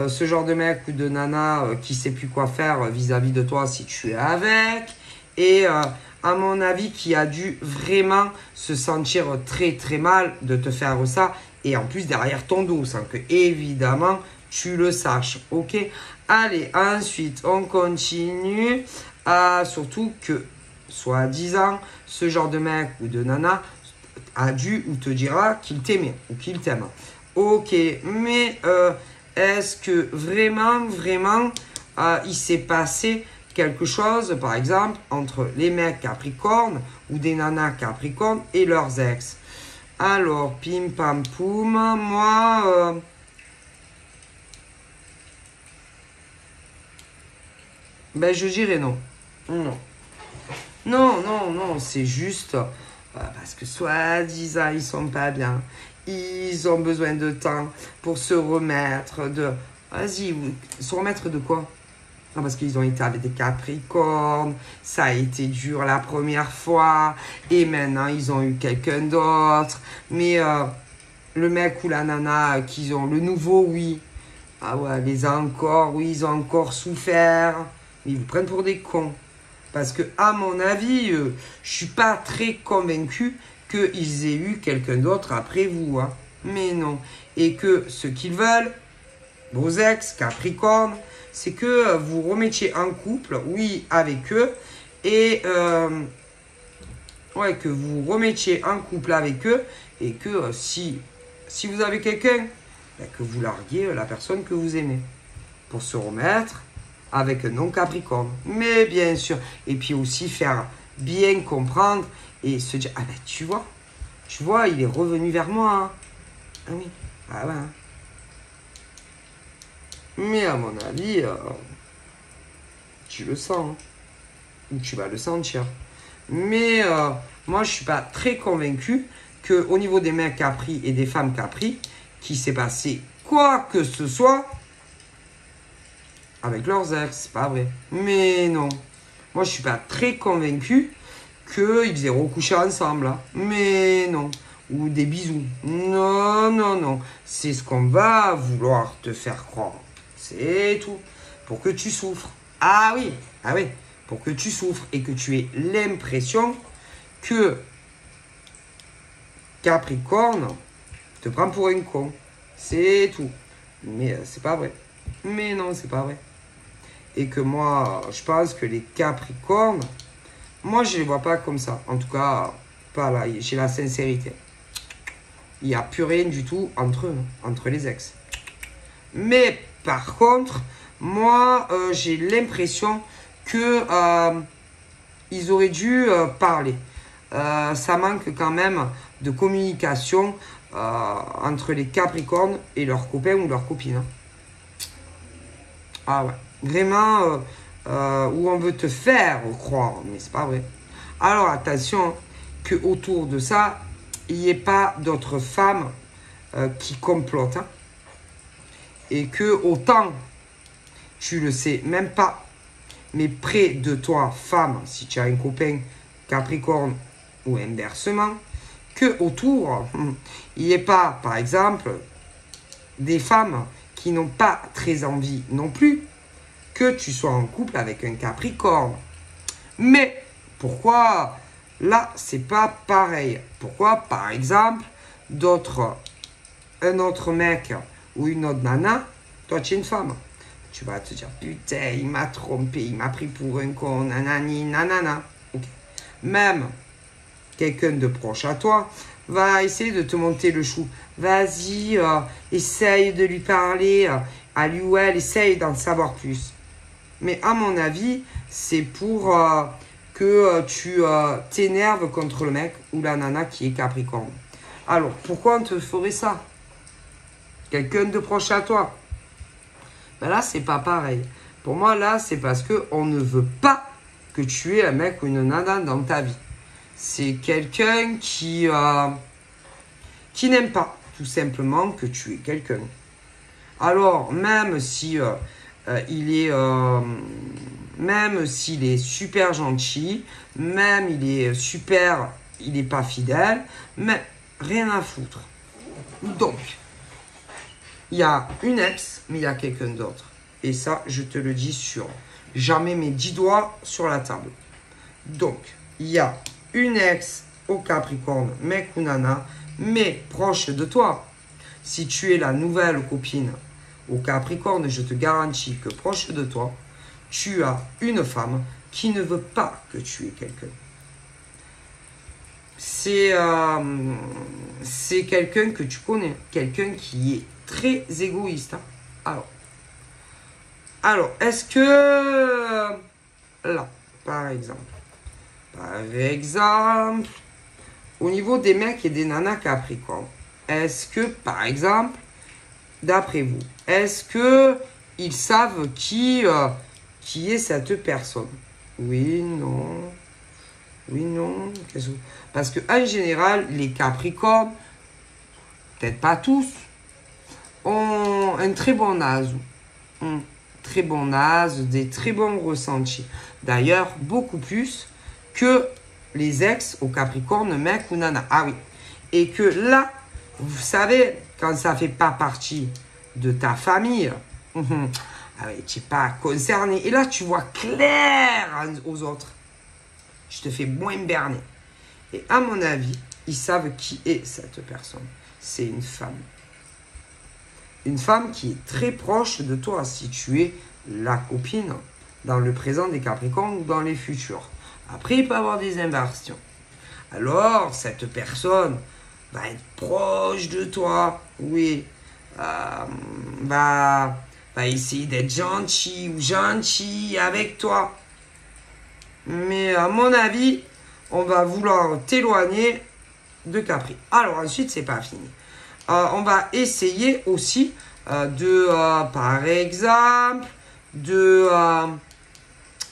ce genre de mec ou de nana qui sait plus quoi faire vis-à-vis de toi si tu es avec. Et à mon avis, qui a dû vraiment se sentir très très mal de te faire ça. Et en plus derrière ton dos, sans que évidemment tu le saches. Ok. Allez, ensuite on continue. Surtout que, soi-disant, ce genre de mec ou de nana a dû ou te dira qu'il t'aimait ou qu'il t'aime. Ok, mais... est-ce que vraiment, il s'est passé quelque chose, par exemple, entre les mecs Capricorne ou des nanas Capricorne et leurs ex? Alors, pim pam poum, moi... ben, je dirais non. Non, c'est juste... parce que soi-disant, ils sont pas bien. Ils ont besoin de temps pour se remettre de... Vas-y, se remettre de quoi? Non, parce qu'ils ont été avec des Capricornes, ça a été dur la première fois, et maintenant ils ont eu quelqu'un d'autre. Mais le mec ou la nana qu'ils ont, le nouveau, oui. Ah ouais, les encore, oui, ils ont encore souffert. Mais ils vous prennent pour des cons. Parce que, à mon avis, je suis pas très convaincu qu'ils aient eu quelqu'un d'autre après vous. Hein. Mais non. Et que ce qu'ils veulent, vos ex, Capricorne, c'est que vous remettiez en couple, oui, avec eux. Et ouais, que vous remettiez en couple avec eux. Et que si vous avez quelqu'un, ben, que vous larguiez la personne que vous aimez. Pour se remettre avec un non-Capricorne. Mais bien sûr. Et puis aussi faire bien comprendre et se dire, ah ben tu vois, il est revenu vers moi. Hein. Ah oui, ah ouais. Hein. Mais à mon avis, tu le sens. Hein. Ou tu vas le sentir. Mais moi, je suis pas très convaincu qu'au niveau des mecs Capri et des femmes Capri, qu'il s'est passé quoi que ce soit avec leurs ex. C'est pas vrai. Mais non. Moi, je suis pas très convaincu qu'ils aient recouché ensemble. Hein. Mais non. Ou des bisous. Non, non, non. C'est ce qu'on va vouloir te faire croire. C'est tout. Pour que tu souffres. Ah oui, ah oui. Pour que tu souffres et que tu aies l'impression que Capricorne te prend pour un con. C'est tout. Mais c'est pas vrai. Mais non, c'est pas vrai. Et que moi, je pense que les Capricornes, moi, je les vois pas comme ça. En tout cas, pas là. J'ai la sincérité. Il n'y a plus rien du tout entre eux, entre les ex. Mais par contre, moi, j'ai l'impression que ils auraient dû parler. Ça manque quand même de communication entre les Capricornes et leurs copains ou leurs copines. Hein. Ah ouais. Vraiment, où on veut te faire croire, mais c'est pas vrai. Alors attention, que autour de ça, il n'y ait pas d'autres femmes qui complotent. Hein. Et que autant, tu le sais même pas, mais près de toi, femme, si tu as un copain Capricorne ou inversement, que autour, il n'y ait pas, par exemple, des femmes qui n'ont pas très envie non plus que tu sois en couple avec un Capricorne. Mais pourquoi là, c'est pas pareil? Pourquoi, par exemple, un autre mec ou une autre nana, toi tu es une femme, tu vas te dire putain, il m'a trompé, il m'a pris pour un con, nanani, nanana. Okay. Même quelqu'un de proche à toi va essayer de te monter le chou. Vas-y, essaye de lui parler, à lui ou elle, essaye d'en savoir plus. Mais à mon avis, c'est pour que tu t'énerves contre le mec ou la nana qui est Capricorne. Alors, pourquoi on te ferait ça? Quelqu'un de proche à toi. Ben là, c'est pas pareil. Pour moi, là, c'est parce qu'on ne veut pas que tu aies un mec ou une nana dans ta vie. C'est quelqu'un qui n'aime pas, tout simplement, que tu es quelqu'un. Alors, même si même s'il est super gentil, même il est pas fidèle, mais rien à foutre. Donc, il y a une ex, mais il y a quelqu'un d'autre. Et ça, je te le dis sur jamais mes 10 doigts sur la table. Donc, il y a une ex au Capricorne, mec ou nana, mais proche de toi. Si tu es la nouvelle copine au Capricorne, je te garantis que proche de toi, tu as une femme qui ne veut pas que tu aies quelqu'un. C'est quelqu'un que tu connais, quelqu'un qui est très égoïste. Hein. Alors, est-ce que là, par exemple, au niveau des mecs et des nanas Capricorne, est-ce que, par exemple, d'après vous, est-ce que ils savent qui est cette personne? Oui, non. Oui, non. Parce qu'en général, les Capricornes, peut-être pas tous, ont un très bon âge. Très bon âge, des très bons ressentis. D'ailleurs, beaucoup plus que les ex au Capricorne, mec ou nana. Ah oui. Et que là, vous savez, quand ça ne fait pas partie de ta famille, ah oui, tu n'es pas concerné. Et là, tu vois clair aux autres. Je te fais moins berner. Et à mon avis, ils savent qui est cette personne. C'est une femme. Une femme qui est très proche de toi, si tu es la copine dans le présent des Capricornes ou dans les futurs. Après, il peut y avoir des inversions. Alors, cette personne va être proche de toi, oui, va essayer d'être gentil ou gentil avec toi. Mais à mon avis, on va vouloir t'éloigner de Capri. Alors ensuite, c'est pas fini. On va essayer aussi par exemple, de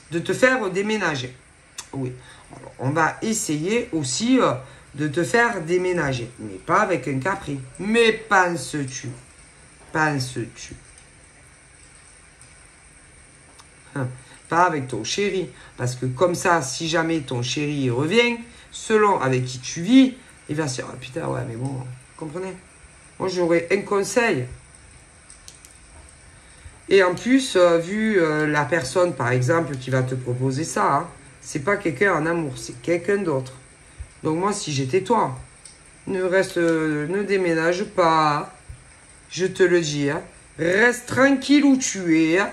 te faire déménager. Oui. Alors, on va essayer aussi de te faire déménager. Mais pas avec un Capri. Mais penses-tu? pas avec ton chéri. Parce que comme ça, si jamais ton chéri revient, selon avec qui tu vis, il va se dire, ah putain, ouais, mais bon, vous comprenez? Moi, j'aurais un conseil. Et en plus, vu la personne, par exemple, qui va te proposer ça, hein, c'est pas quelqu'un en amour, c'est quelqu'un d'autre. Donc moi, si j'étais toi, ne déménage pas, je te le dis. Hein. Reste tranquille où tu es. Hein.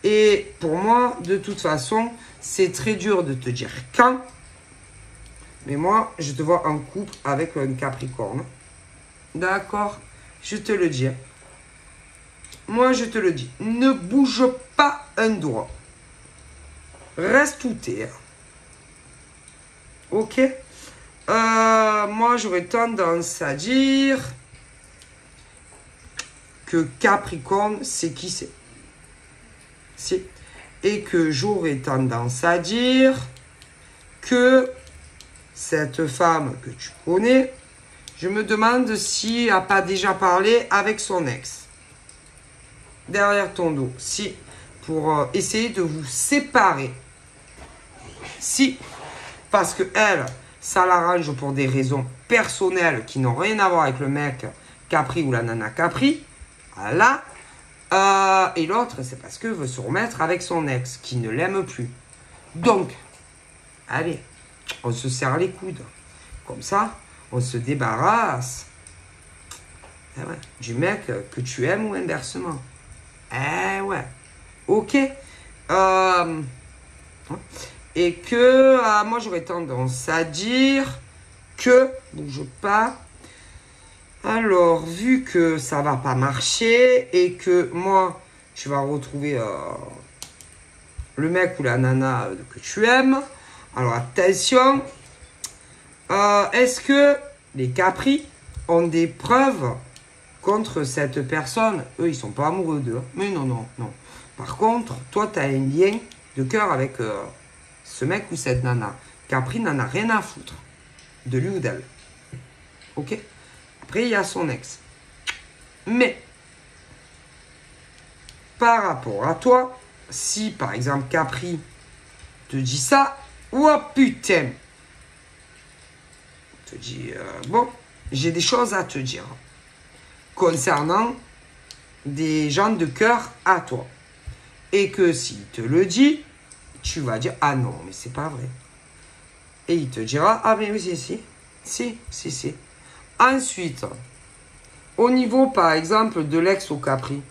Et pour moi, de toute façon, c'est très dur de te dire quand. Mais moi, je te vois en couple avec un Capricorne. D'accord? Je te le dis. Hein. Moi, je te le dis. Ne bouge pas un doigt. Reste où t'es. Ok? Moi, j'aurais tendance à dire que Capricorne, c'est qui c'est. Et que j'aurais tendance à dire que cette femme que tu connais, je me demande si elle n'a pas déjà parlé avec son ex. Derrière ton dos. Si. Pour essayer de vous séparer. Si. Parce que elle, ça l'arrange pour des raisons personnelles qui n'ont rien à voir avec le mec Capri ou la nana Capri. Voilà. Et l'autre, c'est parce que veut se remettre avec son ex qui ne l'aime plus. Donc, allez, on se serre les coudes. Comme ça, on se débarrasse du mec que tu aimes ou inversement. Eh ouais. Ok. Et que moi, j'aurais tendance à dire que, bouge pas. Alors, vu que ça va pas marcher et que moi, tu vas retrouver le mec ou la nana que tu aimes. Alors, attention. Est-ce que les Capri ont des preuves contre cette personne? Eux, ils sont pas amoureux d'eux. Mais non, non, non. Par contre, toi, tu as un lien de cœur avec ce mec ou cette nana. Capri n'en a rien à foutre de lui ou d'elle. Ok? Après, il y a son ex. Mais, par rapport à toi, si par exemple Capri te dit ça, oh putain, te dit, bon, j'ai des choses à te dire concernant des gens de cœur à toi. Et que s'il te le dit, tu vas dire, ah non, mais c'est pas vrai. Et il te dira, ah mais oui, si. Ensuite, au niveau, par exemple, de l'ex au Capri,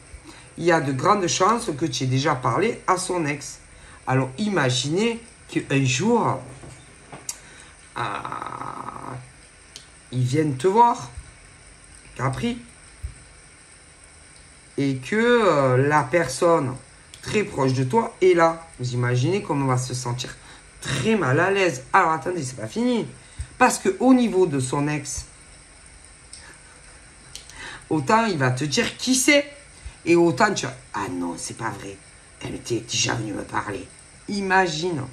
il y a de grandes chances que tu aies déjà parlé à son ex. Alors, imaginez qu'un jour, ils viennent te voir, Capri, et que la personne très proche de toi est là. Vous imaginez comment on va se sentir très mal à l'aise. Alors, attendez, c'est pas fini. Parce qu'au niveau de son ex, autant il va te dire qui c'est. Et autant tu vas, ah non, c'est pas vrai. Elle était déjà venue me parler. Imagine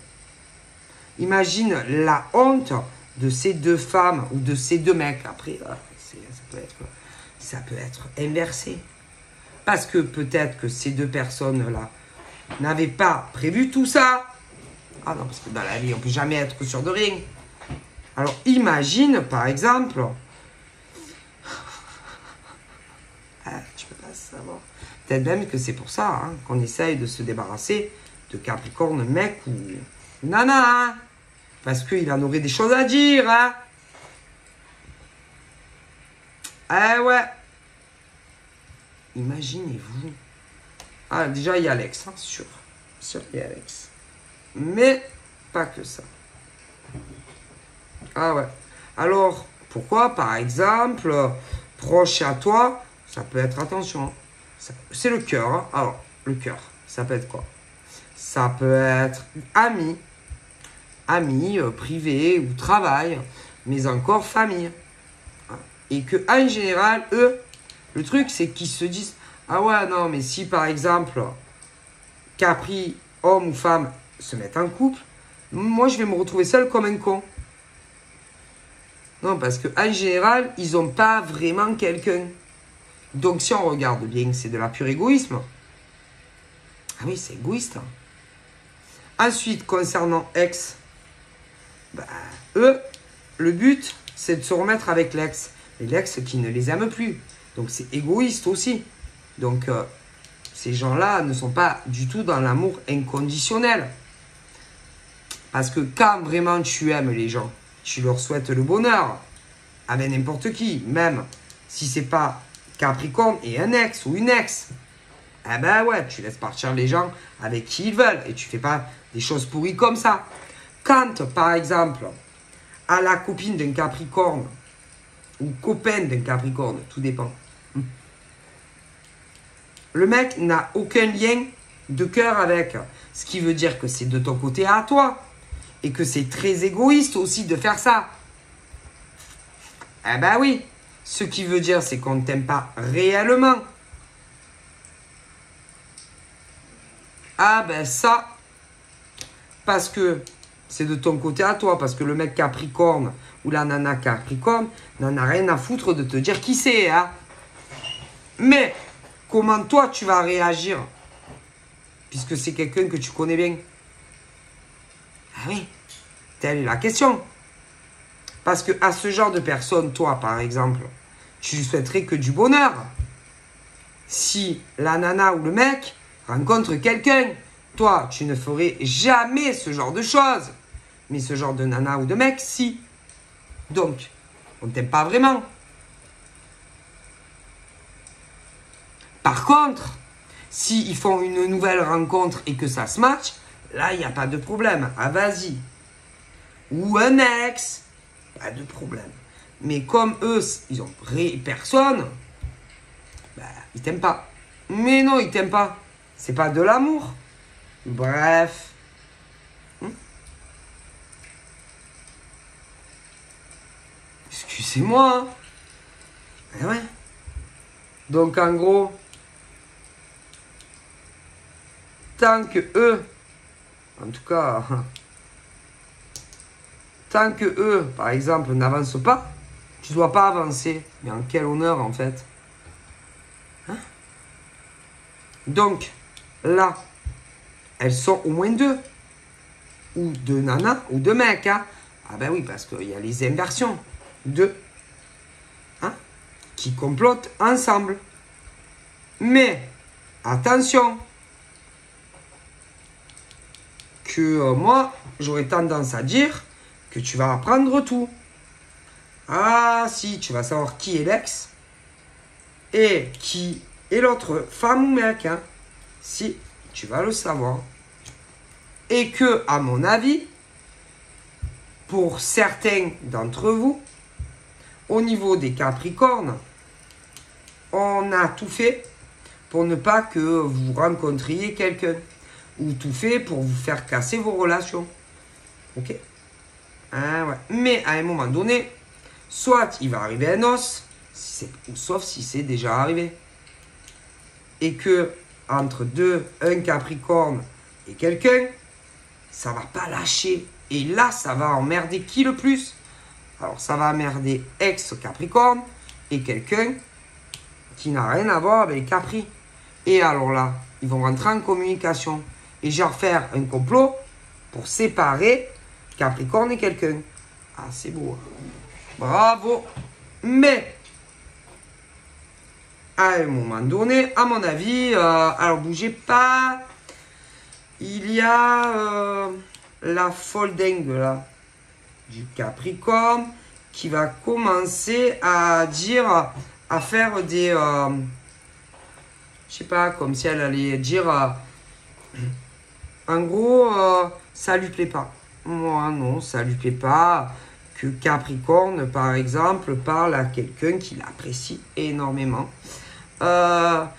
la honte de ces deux femmes ou de ces deux mecs. Après, ça peut être inversé. Parce que peut-être que ces deux personnes-là n'avaient pas prévu tout ça. Ah non, parce que dans la vie, on ne peut jamais être sûr de rien. Alors, imagine, par exemple... tu peux pas savoir. Peut-être même que c'est pour ça qu'on essaye de se débarrasser de Capricorne, mec ou nana. Hein, parce qu'il en aurait des choses à dire. Hein. Eh ouais. Imaginez-vous. Ah, déjà, il y a Alex, hein, sûr. Sûr, il y a Alex. Mais pas que ça. Ah ouais. Alors, pourquoi, par exemple, proche à toi, ça peut être, attention, c'est le cœur. Hein. Alors, le cœur, ça peut être quoi? Ça peut être ami, privé ou travail, mais encore famille. Et que, en général, eux, le truc, c'est qu'ils se disent, ah ouais, non, mais si, par exemple, Capri, homme ou femme, se mettent en couple, moi, je vais me retrouver seul comme un con. Non, parce qu'en général, ils n'ont pas vraiment quelqu'un. Donc, si on regarde bien, c'est de la pure égoïsme. Ah oui, c'est égoïste. Hein. Ensuite, concernant ex, bah, eux, le but, c'est de se remettre avec l'ex. Et l'ex qui ne les aime plus. Donc, c'est égoïste aussi. Donc, ces gens-là ne sont pas du tout dans l'amour inconditionnel. Parce que quand vraiment tu aimes les gens, tu leur souhaites le bonheur, avec n'importe qui, même si c'est pas Capricorne et un ex ou une ex, eh ben ouais, tu laisses partir les gens avec qui ils veulent et tu fais pas des choses pourries comme ça. Quand, par exemple, à la copine d'un Capricorne ou copain d'un Capricorne, tout dépend, le mec n'a aucun lien de cœur avec, ce qui veut dire que c'est de ton côté à toi et que c'est très égoïste aussi de faire ça. Eh ben oui, ce qui veut dire c'est qu'on ne t'aime pas réellement. Ah ben ça, parce que c'est de ton côté à toi, parce que le mec Capricorne ou la nana Capricorne n'en a rien à foutre de te dire qui c'est, hein. Mais comment toi tu vas réagir, puisque c'est quelqu'un que tu connais bien? Ah oui, telle est la question. Parce que à ce genre de personne, toi par exemple, tu lui souhaiterais que du bonheur. Si la nana ou le mec rencontre quelqu'un, toi, tu ne ferais jamais ce genre de choses. Mais ce genre de nana ou de mec, si. Donc, on ne t'aime pas vraiment. Par contre, s'ils font une nouvelle rencontre et que ça se match, là, il n'y a pas de problème. Ah, vas-y. Ou un ex, pas de problème. Mais comme eux, ils ont personne, bah, ils t'aiment pas. Mais non, ils t'aiment pas. C'est pas de l'amour. Bref. Excusez-moi. Eh ouais. Donc en gros, tant que eux, en tout cas, tant que eux, par exemple, n'avancent pas, tu dois pas avancer. Mais en quel honneur en fait. Hein? Donc, là, elles sont au moins deux. Ou deux nanas, ou deux mecs. Hein? Ah ben oui, parce qu'il y a les inversions. Deux. Hein? Qui complotent ensemble. Mais, attention. Que moi, j'aurais tendance à dire que tu vas apprendre tout. Ah si, tu vas savoir qui est l'ex. Et qui est l'autre femme ou mec. Hein? Si, tu vas le savoir. Et que, à mon avis, pour certains d'entre vous, au niveau des Capricornes, on a tout fait pour ne pas que vous rencontriez quelqu'un. Ou tout fait pour vous faire casser vos relations. Ok? Ah ouais. Mais à un moment donné, soit il va arriver un os, sauf si c'est déjà arrivé. Et que entre un Capricorne et quelqu'un, ça va pas lâcher. Et là, ça va emmerder qui le plus? Alors, ça va emmerder ex-Capricorne et quelqu'un qui n'a rien à voir avec Capri. Et alors là, ils vont rentrer en communication. Et genre faire un complot pour séparer Capricorne et quelqu'un. Ah, c'est beau. Bravo. Mais, à un moment donné, à mon avis, alors bougez pas. Il y a la folle dingue là, du Capricorne qui va commencer à dire, à faire des... je sais pas, comme si elle allait dire... en gros, ça lui plaît pas. Moi, non, ça lui plaît pas que Capricorne, par exemple, parle à quelqu'un qui l'apprécie énormément. Elle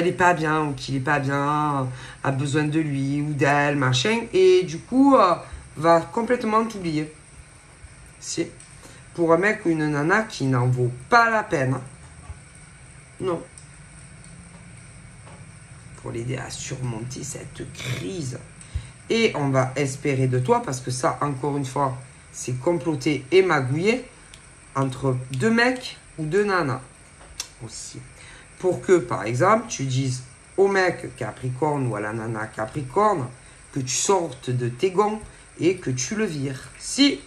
est pas bien ou qu'il est pas bien, a besoin de lui ou d'elle, machin. Et du coup, va complètement t'oublier. C'est pour un mec ou une nana qui n'en vaut pas la peine. Non. Pour l'aider à surmonter cette crise. Et on va espérer de toi, parce que ça, encore une fois, c'est comploté et magouillé entre deux mecs ou deux nanas aussi. Pour que, par exemple, tu dises au mec Capricorne ou à la nana Capricorne que tu sortes de tes gonds et que tu le vires. Si.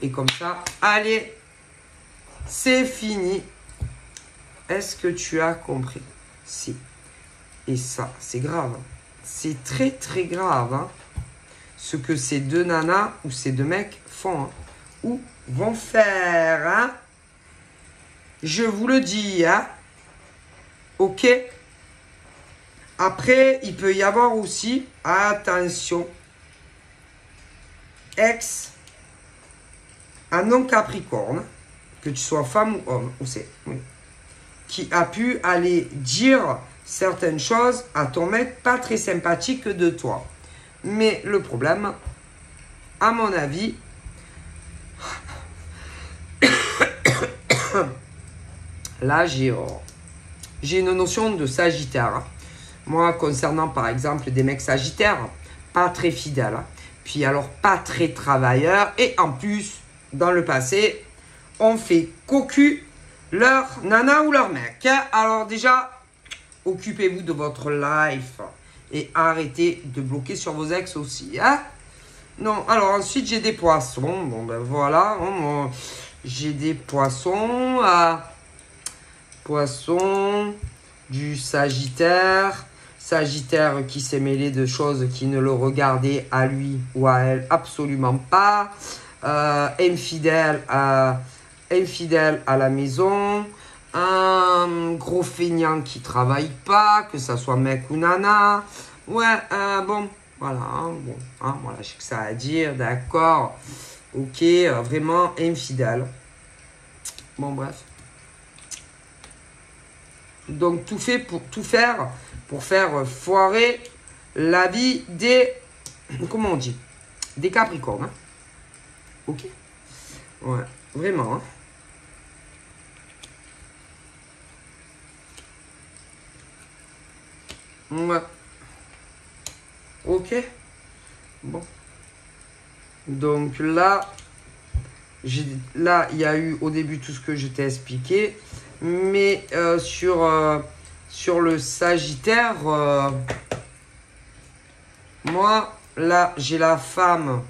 Et comme ça, allez, c'est fini. Est-ce que tu as compris? Si. Et ça, c'est grave. C'est très, très grave. Hein, ce que ces deux nanas ou ces deux mecs font. Hein, ou vont faire. Hein. Je vous le dis. Hein. Ok. Après, il peut y avoir aussi, attention, un non-capricorne, que tu sois femme ou homme, oui, qui a pu aller dire certaines choses à ton mec pas très sympathique de toi. Mais le problème, à mon avis, là, j'ai une notion de Sagittaire. Moi, concernant par exemple des mecs Sagittaires, pas très fidèles, puis alors pas très travailleurs, et en plus, dans le passé, on fait cocu leur nana ou leur mec. Alors déjà, occupez-vous de votre life et arrêtez de bloquer sur vos ex aussi. Hein? Non, alors ensuite j'ai des poissons. Bon ben voilà, j'ai des poissons, poissons, du Sagittaire. Sagittaire qui s'est mêlé de choses qui ne le regardaient à lui ou à elle absolument pas. Infidèle à la maison. Un gros feignant qui travaille pas, que ça soit mec ou nana. Ouais, bon, voilà. Bon, hein, voilà, je sais que ça à dire, d'accord. Ok, vraiment infidèle. Bon, bref. Donc, tout faire pour faire foirer la vie des, comment on dit, des Capricornes. Hein. Ok. Ouais, vraiment. Hein. Ouais. Ok. Bon. Donc là, il y a eu au début tout ce que je t'ai expliqué. Mais sur le Sagittaire, moi, là, j'ai la femme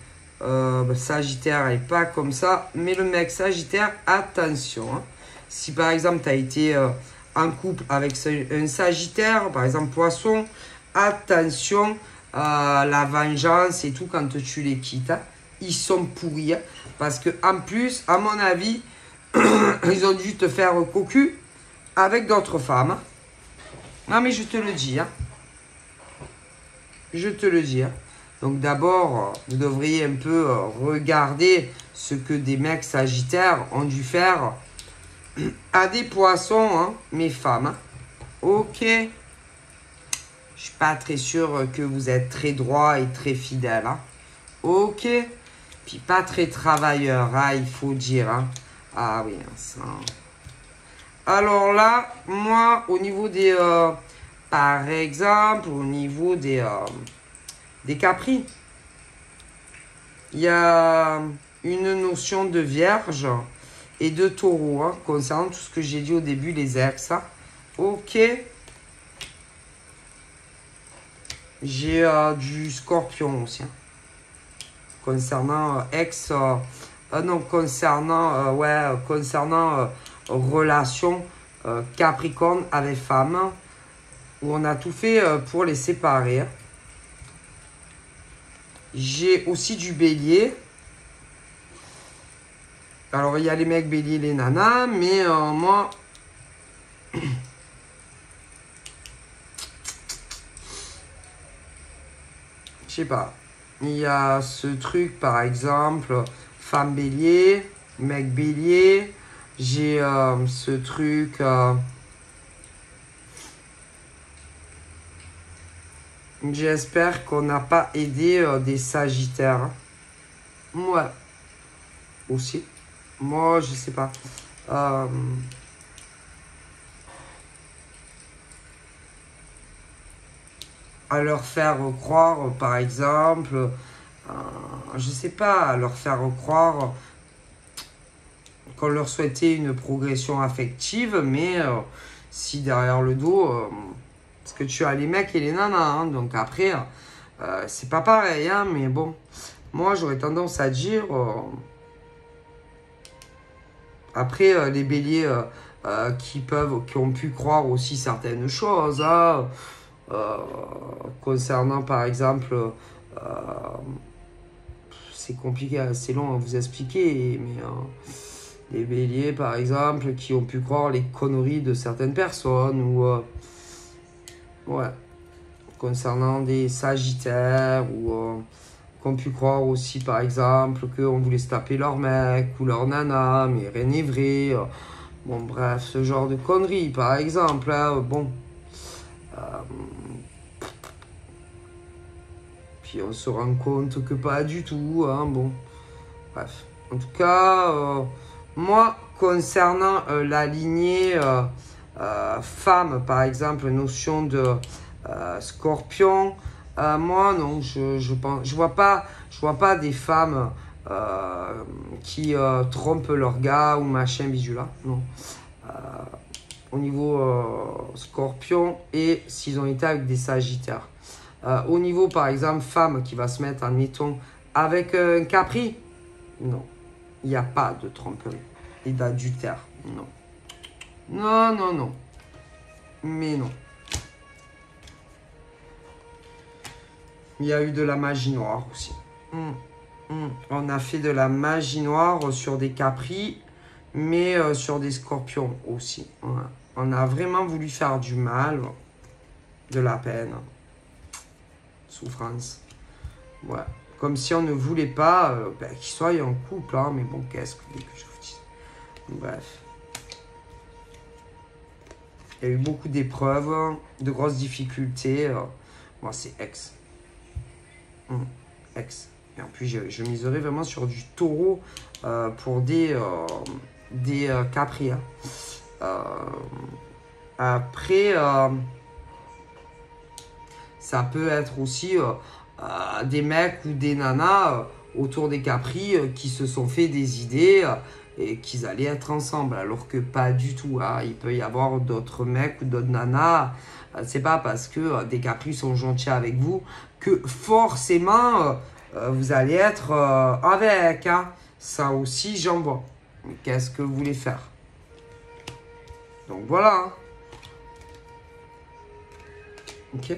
Sagittaire, elle n'est pas comme ça. Mais le mec Sagittaire, attention. Hein. Si par exemple, tu as été en couple avec un Sagittaire, par exemple Poisson, attention à la vengeance et tout quand tu les quittes. Hein. Ils sont pourris. Hein, parce que en plus, à mon avis, ils ont dû te faire cocu avec d'autres femmes. Non, mais je te le dis. Hein. Je te le dis. Hein. Donc d'abord, vous devriez un peu regarder ce que des mecs Sagittaires ont dû faire à des poissons, hein, mes femmes. Hein. Ok. Je suis pas très sûr que vous êtes très droit et très fidèle. Hein. Ok. Puis pas très travailleur, hein, il faut dire. Hein. Ah oui, ça. Alors là, moi, au niveau des... par exemple, au niveau des capris, il y a une notion de vierge et de taureau, hein, concernant tout ce que j'ai dit au début, les ex. Hein. Ok. J'ai du scorpion aussi. Hein. Concernant non, concernant relation Capricorne avec femme, où on a tout fait pour les séparer. Hein. J'ai aussi du bélier. Alors, il y a les mecs bélier, les nanas, mais moi... Je sais pas. Il y a ce truc, par exemple, femme bélier, mec bélier. J'ai ce truc... J'espère qu'on n'a pas aidé des Sagittaires. Ouais. Aussi. Moi, je sais pas. À leur faire croire, par exemple, je sais pas, à leur faire croire qu'on leur souhaitait une progression affective, mais si derrière le dos, Parce que tu as les mecs et les nanas, hein, donc après, c'est pas pareil, hein, mais bon. Moi, j'aurais tendance à dire... après, les béliers qui ont pu croire aussi certaines choses, hein, concernant, par exemple... c'est compliqué, c'est long à vous expliquer, mais... les béliers, par exemple, qui ont pu croire les conneries de certaines personnes, ou... ouais. Concernant des sagittaires, ou... qu'on pu croire aussi, par exemple, qu'on voulait se taper leur mec ou leur nana, mais rien n'est vrai. Bon, bref, ce genre de conneries, par exemple. Hein, bon. Puis on se rend compte que pas du tout. Hein, bon. Bref. En tout cas, moi, concernant la lignée femme, par exemple, notion de scorpion, moi, non, je vois pas des femmes qui trompent leur gars ou machin bijou là, non. Au niveau scorpion et s'ils ont été avec des sagittaires. Au niveau, par exemple, femme qui va se mettre, admettons, avec un capri, non. Il n'y a pas de tromperie et d'adultère, non. Non, non, non. Mais non. Il y a eu de la magie noire aussi. On a fait de la magie noire sur des capris, mais sur des scorpions aussi. Ouais. On a vraiment voulu faire du mal, de la peine, souffrance. Ouais. Comme si on ne voulait pas qu'ils soient en couple, hein, mais bon, qu'est-ce que je vous dis. Bref. Il y a eu beaucoup d'épreuves, de grosses difficultés. Moi, c'est ex. Ex. Et en plus, je miserais vraiment sur du taureau pour des capris. Après, ça peut être aussi des mecs ou des nanas autour des capris qui se sont fait des idées et qu'ils allaient être ensemble, alors que pas du tout. Hein. Il peut y avoir d'autres mecs ou d'autres nanas. C'est pas parce que des capris sont gentils avec vous que forcément vous allez être avec. Hein. Ça aussi, j'en vois. Mais qu'est-ce que vous voulez faire? Donc voilà. Hein. Ok.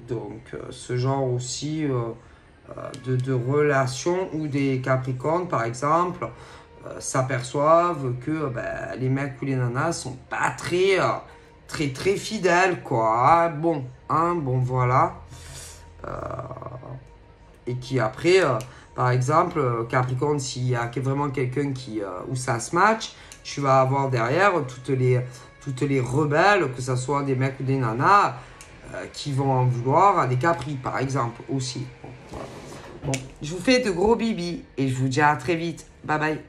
Donc ce genre aussi de relations où des capricornes, par exemple, s'aperçoivent que les mecs ou les nanas sont pas très fidèles, quoi. Bon, hein, bon, voilà. Et qui après, par exemple, Capricorne, s'il y a vraiment quelqu'un où ça se match, tu vas avoir derrière toutes les rebelles, que ce soit des mecs ou des nanas, qui vont en vouloir à des Capri, par exemple, aussi. Bon, voilà. Bon, je vous fais de gros bibis et je vous dis à très vite. Bye bye.